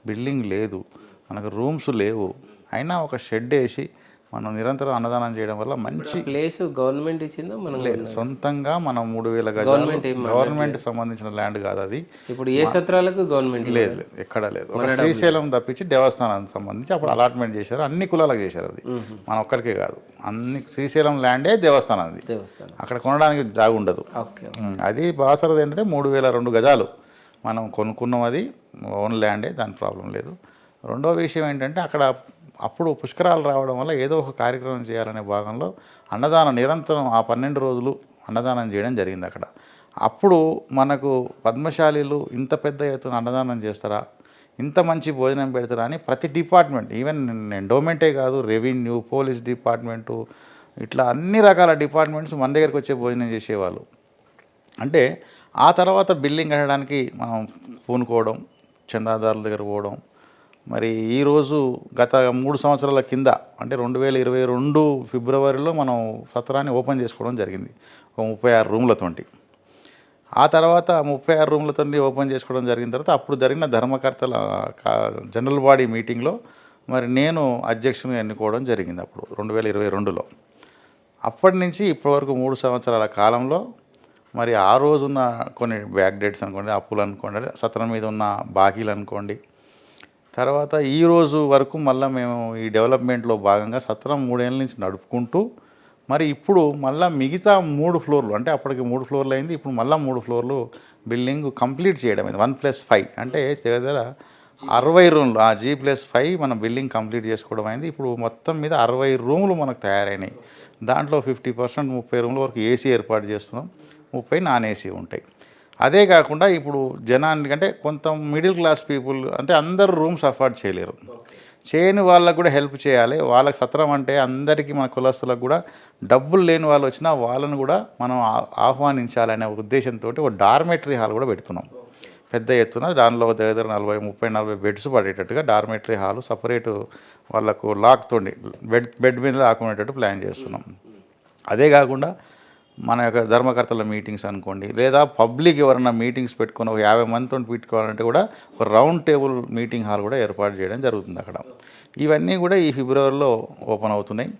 బిల్డింగ్ లేదు, మనకు రూమ్స్ లేవు. అయినా ఒక షెడ్ వేసి మనం నిరంతరం అన్నదానం చేయడం వల్ల మంచి ప్లేస్ గవర్నమెంట్ ఇచ్చిందో మనం లేదు, సొంతంగా మనం 3000 గజాలు గవర్నమెంట్ సంబంధించిన ల్యాండ్ కాదు అది. ఇప్పుడు ఏ సత్రాలకు గవర్నమెంట్ లేదు, ఎక్కడ లేదు. ఒక శ్రీశైలం తప్పించి దేవస్థానానికి సంబంధించి అప్పుడు అలాట్మెంట్ చేశారు, అన్ని కులాలకు చేశారు. అది మన ఒక్కరికే కాదు, అన్ని శ్రీశైలం ల్యాండే దేవస్థానం. అది అక్కడ కొనడానికి జాగు ఉండదు. అది బాసరది ఏంటంటే 3002 గజాలు మనం కొనుక్కున్నాం. అది ఓన్ ల్యాండే, దాని ప్రాబ్లం లేదు. రెండో విషయం ఏంటంటే అక్కడ అప్పుడు పుష్కరాలు రావడం వల్ల ఏదో ఒక కార్యక్రమం చేయాలనే భాగంలో అన్నదానం నిరంతరం ఆ 12 రోజులు అన్నదానం చేయడం జరిగింది అక్కడ. అప్పుడు మనకు పద్మశాలీలు ఇంత పెద్ద ఎత్తున అన్నదానం చేస్తారా, ఇంత మంచి భోజనం పెడతారా అని ప్రతి డిపార్ట్మెంట్, ఈవెన్ ఎండోమెంటే కాదు, రెవెన్యూ, పోలీస్ డిపార్ట్మెంటు, ఇట్లా అన్ని రకాల డిపార్ట్మెంట్స్ మన దగ్గరికి వచ్చే భోజనం చేసేవాళ్ళు. అంటే ఆ తర్వాత బిల్డింగ్ కట్టడానికి మనం పూనుకోవడం, చందాదారుల దగ్గర పోవడం. మరి ఈరోజు గత 3 సంవత్సరాల కింద అంటే 2022 ఫిబ్రవరిలో మనం సత్రాన్ని ఓపెన్ చేసుకోవడం జరిగింది, ఒక 36 రూమ్లతోటి. ఆ తర్వాత 36 రూమ్లతో ఓపెన్ చేసుకోవడం జరిగిన తర్వాత అప్పుడు జరిగిన ధర్మకర్తల జనరల్ బాడీ మీటింగ్లో మరి నేను అధ్యక్షుని ఎన్నుకోవడం జరిగింది అప్పుడు 2022లో. అప్పటి నుంచి ఇప్పటివరకు 3 సంవత్సరాల కాలంలో మరి ఆ రోజున్న కొన్ని బ్యాక్ డేట్స్ అనుకోండి, అప్పులు అనుకోండి, సత్రం మీద ఉన్న బాకీలు అనుకోండి, తర్వాత ఈ రోజు వరకు మళ్ళీ మేము ఈ డెవలప్మెంట్లో భాగంగా సత్రం 3 ఏళ్ళ నుంచి నడుపుకుంటూ మరి ఇప్పుడు మళ్ళీ మిగతా 3 ఫ్లోర్లు, అంటే అప్పటికి 3 ఫ్లోర్లు అయింది, ఇప్పుడు మళ్ళీ 3 ఫ్లోర్లు బిల్డింగ్ కంప్లీట్ చేయడం అయింది. 1+5 అంటే దగ్గర 60 రూమ్లు, ఆ G+5 మనం బిల్డింగ్ కంప్లీట్ చేసుకోవడం అయింది. ఇప్పుడు మొత్తం మీద 60 రూములు మనకు తయారైనాయి. దాంట్లో 50% 30 రూమ్ల వరకు ఏసీ ఏర్పాటు చేస్తున్నాం, 30 నాన్ ఏసీ ఉంటాయి. అదే కాకుండా ఇప్పుడు జనానికంటే కొంత మిడిల్ క్లాస్ పీపుల్ అంటే అందరూ రూమ్స్ అఫోర్డ్ చేయలేరు, చేయని వాళ్ళకు కూడా హెల్ప్ చేయాలి. వాళ్ళకి సత్రం అంటే అందరికీ మన కులస్తులకు కూడా డబ్బులు లేని వాళ్ళు వచ్చినా వాళ్ళను కూడా మనం ఆహ్వానించాలనే ఉద్దేశంతో ఒక డార్మెటరీ హాల్ కూడా పెడుతున్నాం పెద్ద ఎత్తున. దానిలో దగ్గర 30-40 బెడ్స్ పడేటట్టుగా డార్మెటరీ హాలు సపరేటు వాళ్ళకు లాక్తోండి బెడ్ మీద లాక్కునేటట్టు ప్లాన్ చేస్తున్నాం. అదే కాకుండా మన యొక్క ధర్మకర్తల మీటింగ్స్ అనుకోండి, లేదా పబ్లిక్ ఎవరైనా మీటింగ్స్ పెట్టుకొని ఒక 50 మందితో పెట్టుకోవాలంటే కూడా ఒక రౌండ్ టేబుల్ మీటింగ్ హాల్ కూడా ఏర్పాటు చేయడం జరుగుతుంది అక్కడ. ఇవన్నీ కూడా ఈ ఫిబ్రవరిలో ఓపెన్ అవుతున్నాయి,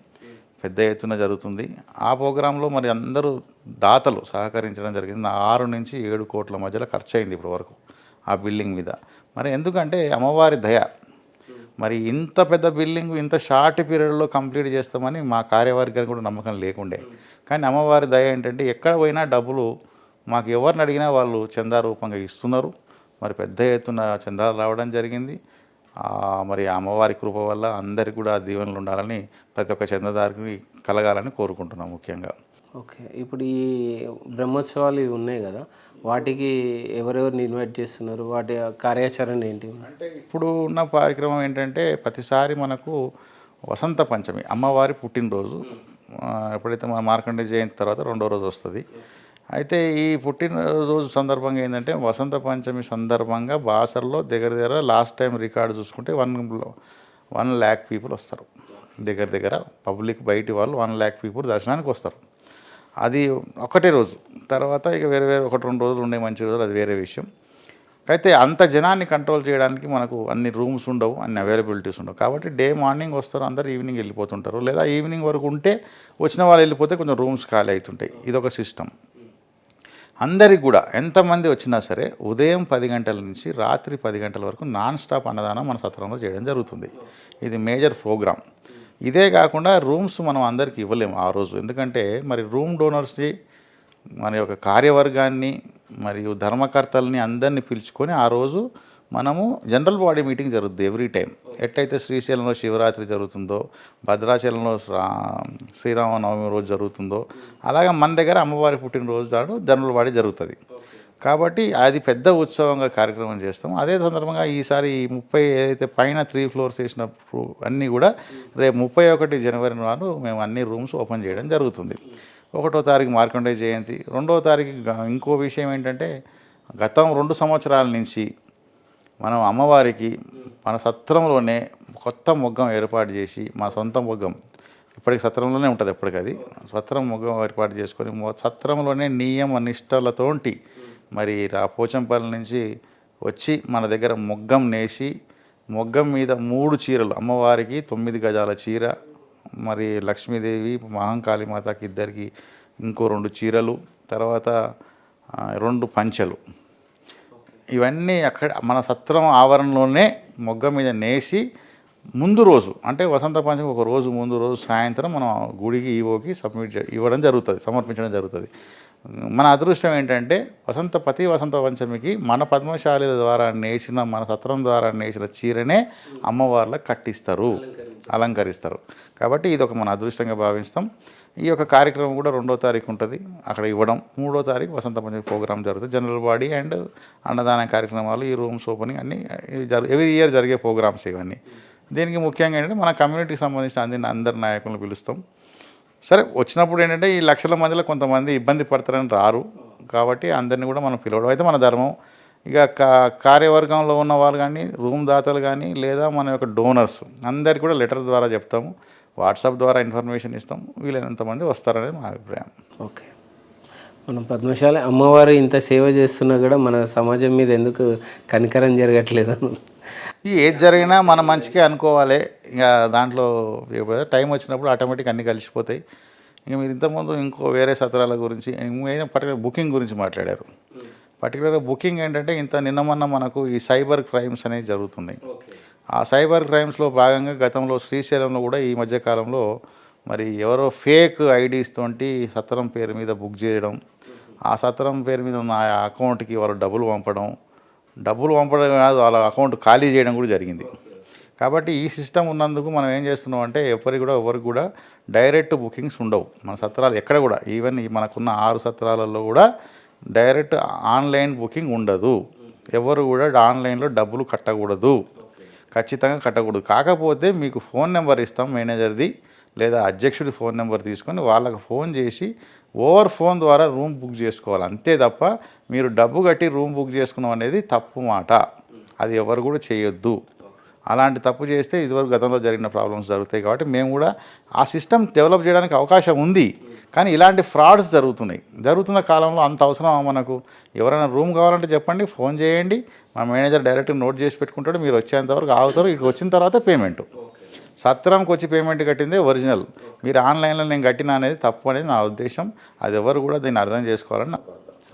పెద్ద ఎత్తున జరుగుతుంది. ఆ ప్రోగ్రాంలో మరి అందరూ దాతలు సహకరించడం జరిగింది. 6 నుంచి 7 కోట్ల మధ్యలో ఖర్చు అయింది ఇప్పటి వరకు ఆ బిల్డింగ్ మీద. మరి ఎందుకంటే అమ్మవారి దయ. మరి ఇంత పెద్ద బిల్డింగ్ ఇంత షార్ట్ పీరియడ్లో కంప్లీట్ చేస్తామని మా కార్యవర్గానికి కూడా నమ్మకం లేకుండే. కానీ అమ్మవారి దయ ఏంటంటే ఎక్కడ పోయినా డబ్బులు మాకు ఎవరిని అడిగినా వాళ్ళు చందా రూపంగా ఇస్తున్నారు. మరి పెద్ద ఎత్తున చందాలు రావడం జరిగింది. మరి అమ్మవారి కృప వల్ల అందరికీ కూడా దీవెనలు ఉండాలని, ప్రతి ఒక్క చందాదారికి కలగాలని కోరుకుంటున్నాం ముఖ్యంగా. ఓకే, ఇప్పుడు ఈ బ్రహ్మోత్సవాలు ఇవి ఉన్నాయి కదా, వాటికి ఎవరెవరిని ఇన్వైట్ చేస్తున్నారు, వాటి కార్యాచరణ ఏంటి? అంటే ఇప్పుడు ఉన్న కార్యక్రమం ఏంటంటే ప్రతిసారి మనకు వసంత పంచమి అమ్మవారి పుట్టినరోజు ఎప్పుడైతే మన మార్కండేయ జయంతి తర్వాత 2వ రోజు వస్తుంది. అయితే ఈ పుట్టినరోజు సందర్భంగా ఏంటంటే వసంత పంచమి సందర్భంగా బాసర్లో దగ్గర లాస్ట్ టైం రికార్డు చూసుకుంటే 1 lakh పీపుల్ వస్తారు. దగ్గర పబ్లిక్ బయటి వాళ్ళు 1 lakh పీపుల్ దర్శనానికి వస్తారు. అది ఒకటే రోజు. తర్వాత ఇక వేరే 1-2 రోజులు ఉండే మంచి రోజులు, అది వేరే విషయం. అయితే అంత జనాన్ని కంట్రోల్ చేయడానికి మనకు అన్ని రూమ్స్ ఉండవు, అన్ని అవైలబిలిటీస్ ఉండవు. కాబట్టి డే మార్నింగ్ వస్తారు, అందరు ఈవినింగ్ వెళ్ళిపోతుంటారు. లేదా ఈవినింగ్ వరకు ఉంటే వచ్చిన వాళ్ళు వెళ్ళిపోతే కొంచెం రూమ్స్ ఖాళీ అవుతుంటాయి. ఇదొక సిస్టమ్. అందరికి కూడా ఎంతమంది వచ్చినా సరే ఉదయం 10 గంటల నుంచి రాత్రి 10 గంటల వరకు నాన్ స్టాప్ అన్నదానం మన సత్రంలో చేయడం జరుగుతుంది. ఇది మేజర్ ప్రోగ్రామ్. ఇదే కాకుండా రూమ్స్ మనం అందరికీ ఇవ్వలేము ఆ రోజు. ఎందుకంటే మరి రూమ్ డోనర్స్ని, మన యొక్క కార్యవర్గాన్ని మరియు ధర్మకర్తల్ని అందరినీ పిలుచుకొని ఆ రోజు మనము జనరల్ బాడీ మీటింగ్ జరుగుతుంది ఎవ్రీ టైం. ఎట్టయితే శ్రీశైలంలో శివరాత్రి జరుగుతుందో, భద్రాచలంలో శ్రీరామనవమి రోజు జరుగుతుందో, అలాగే మన దగ్గర అమ్మవారి పుట్టినరోజు నాడు జనరల్ బాడీ జరుగుతుంది. కాబట్టి అది పెద్ద ఉత్సవంగా కార్యక్రమం చేస్తాం. అదే సందర్భంగా ఈసారి 30 ఏదైతే పైన 3 ఫ్లోర్స్ వేసినప్పుడు అన్నీ కూడా రేపు 31 జనవరి నాడు మేము అన్ని రూమ్స్ ఓపెన్ చేయడం జరుగుతుంది. 1వ తారీఖు మార్కండేయ జయంతి, 2వ తారీఖు ఇంకో విషయం ఏంటంటే గతం 2 సంవత్సరాల నుంచి మనం అమ్మవారికి మన సత్రంలోనే కొత్త మొగ్గం ఏర్పాటు చేసి, మా సొంత మొగ్గం ఇప్పటికి సత్రంలోనే ఉంటుంది, ఎప్పటికది సత్రం మొగ్గం ఏర్పాటు చేసుకొని సత్రంలోనే నియమ నిష్టలతోటి మరి ఆ పోచంపల్లి నుంచి వచ్చి మన దగ్గర మొగ్గం నేసి, మొగ్గం మీద 3 చీరలు, అమ్మవారికి 9 గజాల చీర, మరి లక్ష్మీదేవి మహంకాళీమాతకి ఇద్దరికి ఇంకో 2 చీరలు, తర్వాత 2 పంచెలు, ఇవన్నీ అక్కడ మన సత్రం ఆవరణలోనే మొగ్గ మీద నేసి ముందు రోజు అంటే వసంత పంచమి ఒక రోజు ముందు రోజు సాయంత్రం మనం గుడికి ఈవోకి సమర్పించడం జరుగుతుంది. మన అదృష్టం ఏంటంటే వసంత పంచమికి మన పద్మశాలిల ద్వారా నేసిన, మన సత్రం ద్వారా నేసిన చీరనే అమ్మవార్లకు కట్టిస్తారు, అలంకరిస్తారు. కాబట్టి ఇది ఒక మన అదృష్టంగా భావిస్తాం. ఈ యొక్క కార్యక్రమం కూడా 2వ తారీఖు ఉంటుంది అక్కడ ఇవ్వడం. 3వ తారీఖు వసంత పంచమి ప్రోగ్రామ్ జరుగుతుంది. జనరల్ బాడీ అండ్ అన్నదాన కార్యక్రమాలు, ఈ రూమ్స్ ఓపెనింగ్ అన్నీ ఎవ్రీ ఇయర్ జరిగే ప్రోగ్రామ్స్ ఇవన్నీ. దీనికి ముఖ్యంగా ఏంటంటే మన కమ్యూనిటీకి సంబంధించిన అందరి నాయకులను పిలుస్తాం. సరే, వచ్చినప్పుడు ఏంటంటే ఈ లక్షల మందిలో కొంతమంది ఇబ్బంది పడతారని రారు. కాబట్టి అందరినీ కూడా మనం పిలవడం అయితే మన ధర్మం. ఇక కార్యవర్గంలో ఉన్న వాళ్ళు కానీ, రూమ్ దాతలు కానీ, లేదా మన యొక్క డోనర్స్ అందరికీ కూడా లెటర్ ద్వారా చెప్తాము, వాట్సాప్ ద్వారా ఇన్ఫర్మేషన్ ఇస్తాం. వీలైనంతమంది వస్తారనేది మా అభిప్రాయం. ఓకే, మనం పద్మశాలి అమ్మవారు ఇంత సేవ చేస్తున్నా కూడా మన సమాజం మీద ఎందుకు కనికరం జరగట్లేదు? ఏది జరిగినా మన మంచికే అనుకోవాలి. ఇంకా దాంట్లో టైం వచ్చినప్పుడు ఆటోమేటిక్ అన్నీ కలిసిపోతాయి. ఇక మీరు ఇంతకుముందు ఇంకో వేరే సత్రాల గురించి, పర్టికులర్ బుకింగ్ గురించి మాట్లాడారు. పర్టికులర్గా బుకింగ్ ఏంటంటే నిన్న మొన్న మనకు ఈ సైబర్ క్రైమ్స్ అనేవి జరుగుతున్నాయి. ఆ సైబర్ క్రైమ్స్లో భాగంగా గతంలో శ్రీశైలంలో కూడా ఈ మధ్యకాలంలో మరి ఎవరో ఫేక్ ఐడీస్ తోటి సత్రం పేరు మీద బుక్ చేయడం, ఆ సత్రం పేరు మీద ఉన్న అకౌంట్కి వాళ్ళు డబ్బులు పంపడం కాదు, వాళ్ళ అకౌంట్ ఖాళీ చేయడం కూడా జరిగింది. కాబట్టి ఈ సిస్టమ్ ఉన్నందుకు మనం ఏం చేస్తున్నాం అంటే ఎవరికి కూడా డైరెక్ట్ బుకింగ్స్ ఉండవు మన సత్రాలు ఎక్కడ కూడా. ఈవెన్ మనకున్న 6 సత్రాలలో కూడా డైరెక్ట్ ఆన్లైన్ బుకింగ్ ఉండదు. ఎవరు కూడా ఆన్లైన్లో డబ్బులు కట్టకూడదు, ఖచ్చితంగా కట్టకూడదు. కాకపోతే మీకు ఫోన్ నెంబర్ ఇస్తాం మేనేజర్ది లేదా అధ్యక్షుడి ఫోన్ నెంబర్ తీసుకొని వాళ్ళకి ఫోన్ చేసి ఓవర్ ఫోన్ ద్వారా రూమ్ బుక్ చేసుకోవాలి. అంతే తప్ప మీరు డబ్బు కట్టి రూమ్ బుక్ చేసుకున్నాం అనేది తప్పు మాట. అది ఎవరు కూడా చేయొద్దు. అలాంటి తప్పు చేస్తే ఇదివరకు గతంలో జరిగిన ప్రాబ్లమ్స్ జరుగుతాయి. కాబట్టి మేము కూడా ఆ సిస్టమ్ డెవలప్ చేయడానికి అవకాశం ఉంది. కానీ ఇలాంటి ఫ్రాడ్స్ జరుగుతున్న కాలంలో అంత అవసరం మనకు. ఎవరైనా రూమ్ కావాలంటే చెప్పండి, ఫోన్ చేయండి, మా మేనేజర్ డైరెక్ట్ నోట్ చేసి పెట్టుకుంటాడు, మీరు వచ్చేంతవరకు ఆగుతారు, ఇక్కడికి వచ్చిన తర్వాత పేమెంట్. సత్రంకి వచ్చి పేమెంట్ కట్టిందే ఒరిజినల్. మీరు ఆన్లైన్లో నేను కట్టిన అనేది తప్పు అనేది నా ఉద్దేశం. అది ఎవరు కూడా దీన్ని అర్థం చేసుకోవాలని నా.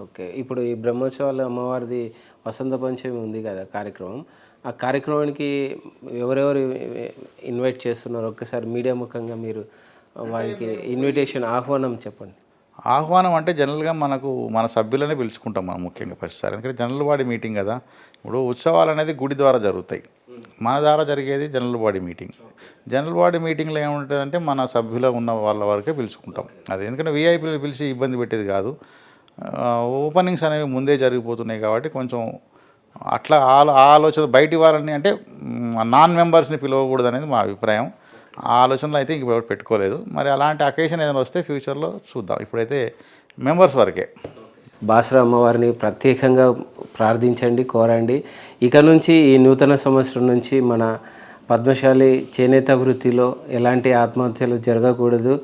ఓకే, ఇప్పుడు ఈ బ్రహ్మోత్సవాల అమ్మవారిది వసంత పంచమి ఉంది కదా కార్యక్రమం, ఆ కార్యక్రమానికి ఎవరెవరు ఇన్వైట్ చేస్తున్నారు ఒక్కసారి మీడియా ముఖంగా మీరు వారికి ఇన్విటేషన్ ఆహ్వానం చెప్పండి. ఆహ్వానం అంటే జనరల్గా మన సభ్యులనే పిలుచుకుంటాం మనం ముఖ్యంగా ప్రతిసారి, ఎందుకంటే జనరల్ బాడీ మీటింగ్ కదా. ఇప్పుడు ఉత్సవాలు అనేది గుడి ద్వారా జరుగుతాయి, మన ద్వారా జరిగేది general body meeting. General body మీటింగ్లో ఏముంటుందంటే మన సభ్యులు ఉన్న వాళ్ళ వరకే పిలుచుకుంటాం. అది ఎందుకంటే వీఐపీలు పిలిచి ఇబ్బంది పెట్టేది కాదు. ఓపెనింగ్స్ అనేవి ముందే జరిగిపోతున్నాయి కాబట్టి కొంచెం అట్లా ఆలోచన బయటి వారిని అంటే నాన్ మెంబర్స్ని పిలవకూడదు అనేది మా అభిప్రాయం. ఆ ఆలోచనలు అయితే ఇంక ఎవరు పెట్టుకోలేదు. మరి అలాంటి అకేషన్ ఏదైనా వస్తే ఫ్యూచర్లో చూద్దాం. ఇప్పుడైతే మెంబర్స్ వరకే. బాసర అమ్మవారిని ప్రత్యేకంగా ప్రార్థించండి, కోరండి. ఇక నుంచి ఈ నూతన సంవత్సరం నుంచి మన పద్మశాలి చేనేత వృత్తిలో ఎలాంటి ఆత్మహత్యలు జరగకూడదు.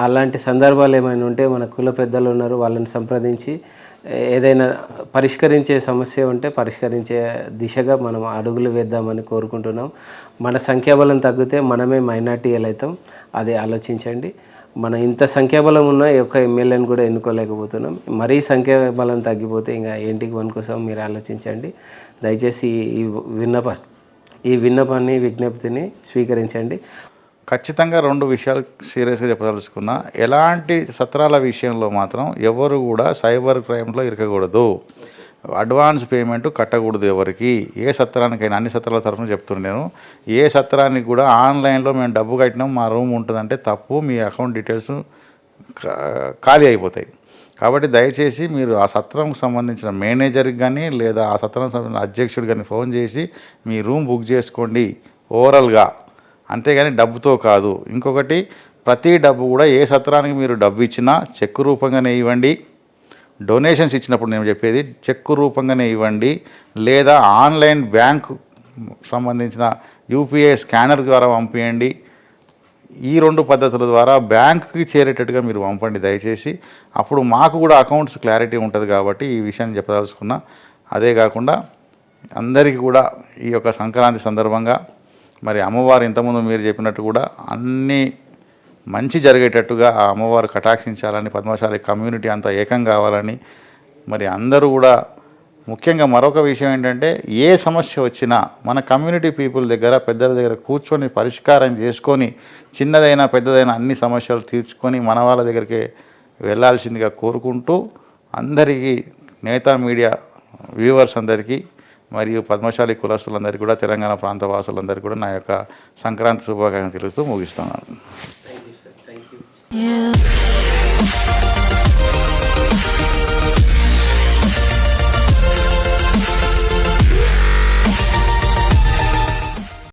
అలాంటి సందర్భాలు ఏమైనా ఉంటే మన కుల పెద్దలు ఉన్నారు, వాళ్ళని సంప్రదించి ఏదైనా పరిష్కరించే సమస్య ఉంటే పరిష్కరించే దిశగా మనం అడుగులు వేద్దామని కోరుకుంటున్నాం. మన సంఖ్యాబలం తగ్గితే మనమే మైనార్టీలు అవుతాం, అది ఆలోచించండి. మన ఇంత సంఖ్యాబలం ఉన్న యొక్క ఎమ్మెల్యేని కూడా ఎన్నుకోలేకపోతున్నాం. మరీ సంఖ్యాబలం తగ్గిపోతే ఇంకా ఏంటికి మన కోసం మీరు ఆలోచించండి. దయచేసి ఈ విన్నపాన్ని విజ్ఞప్తిని స్వీకరించండి. ఖచ్చితంగా 2 విషయాలు సీరియస్గా చెప్పదలుచుకున్నా. ఎలాంటి సత్రాల విషయంలో మాత్రం ఎవరు కూడా సైబర్ క్రైమ్లో ఇరకకూడదు. అడ్వాన్స్ పేమెంట్ కట్టకూడదు ఎవరికి, ఏ సత్రానికైనా. అన్ని సత్రాల తరఫున చెప్తున్నాను నేను. ఏ సత్రానికి కూడా ఆన్లైన్లో మేము డబ్బు కట్టినాం మా రూమ్ ఉంటుందంటే తప్పు, మీ అకౌంట్ డీటెయిల్స్ ఖాళీ అయిపోతాయి. కాబట్టి దయచేసి మీరు ఆ సత్రంకు సంబంధించిన మేనేజర్కి కానీ లేదా ఆ సత్రం సంబంధించిన అధ్యక్షుడు కానీ ఫోన్ చేసి మీ రూమ్ బుక్ చేసుకోండి ఓవరాల్గా, అంతేగాని డబ్బుతో కాదు. ఇంకొకటి, ప్రతి డబ్బు కూడా ఏ సత్రానికి మీరు డబ్బు ఇచ్చినా చెక్కు రూపంగానే ఇవ్వండి. డొనేషన్స్ ఇచ్చినప్పుడు నేను చెప్పేది చెక్కు రూపంగానే ఇవ్వండి, లేదా ఆన్లైన్ బ్యాంకు సంబంధించిన యూపీఐ స్కానర్ ద్వారా పంపించండి. ఈ 2 పద్ధతుల ద్వారా బ్యాంకుకి చేరేటట్టుగా మీరు పంపండి దయచేసి. అప్పుడు మాకు కూడా అకౌంట్స్ క్లారిటీ ఉంటుంది కాబట్టి ఈ విషయాన్ని చెప్పదలుచుకున్నా. అదే కాకుండా అందరికీ కూడా ఈ యొక్క సంక్రాంతి సందర్భంగా మరి అమ్మవారు ఇంతకుముందు మీరు చెప్పినట్టు కూడా అన్నీ మంచి జరిగేటట్టుగా ఆ అమ్మవారు కటాక్షించాలని, పద్మశాలి కమ్యూనిటీ అంతా ఏకం కావాలని, మరి అందరూ కూడా ముఖ్యంగా మరొక విషయం ఏంటంటే ఏ సమస్య వచ్చినా మన కమ్యూనిటీ పీపుల్ దగ్గర పెద్దల దగ్గర కూర్చొని పరిష్కారం చేసుకొని చిన్నదైనా పెద్దదైనా అన్ని సమస్యలు తీర్చుకొని మన వాళ్ళ దగ్గరికి వెళ్ళాల్సిందిగా కోరుకుంటూ అందరికీ నేతా మీడియా వ్యూవర్స్ అందరికీ మరియు పద్మశాలి కులస్తులందరికీ కూడా తెలంగాణ ప్రాంత వాసులందరికీ కూడా నా యొక్క సంక్రాంతి శుభాకాంక్షలు తెలుస్తూ ముగిస్తున్నాను. Yeah.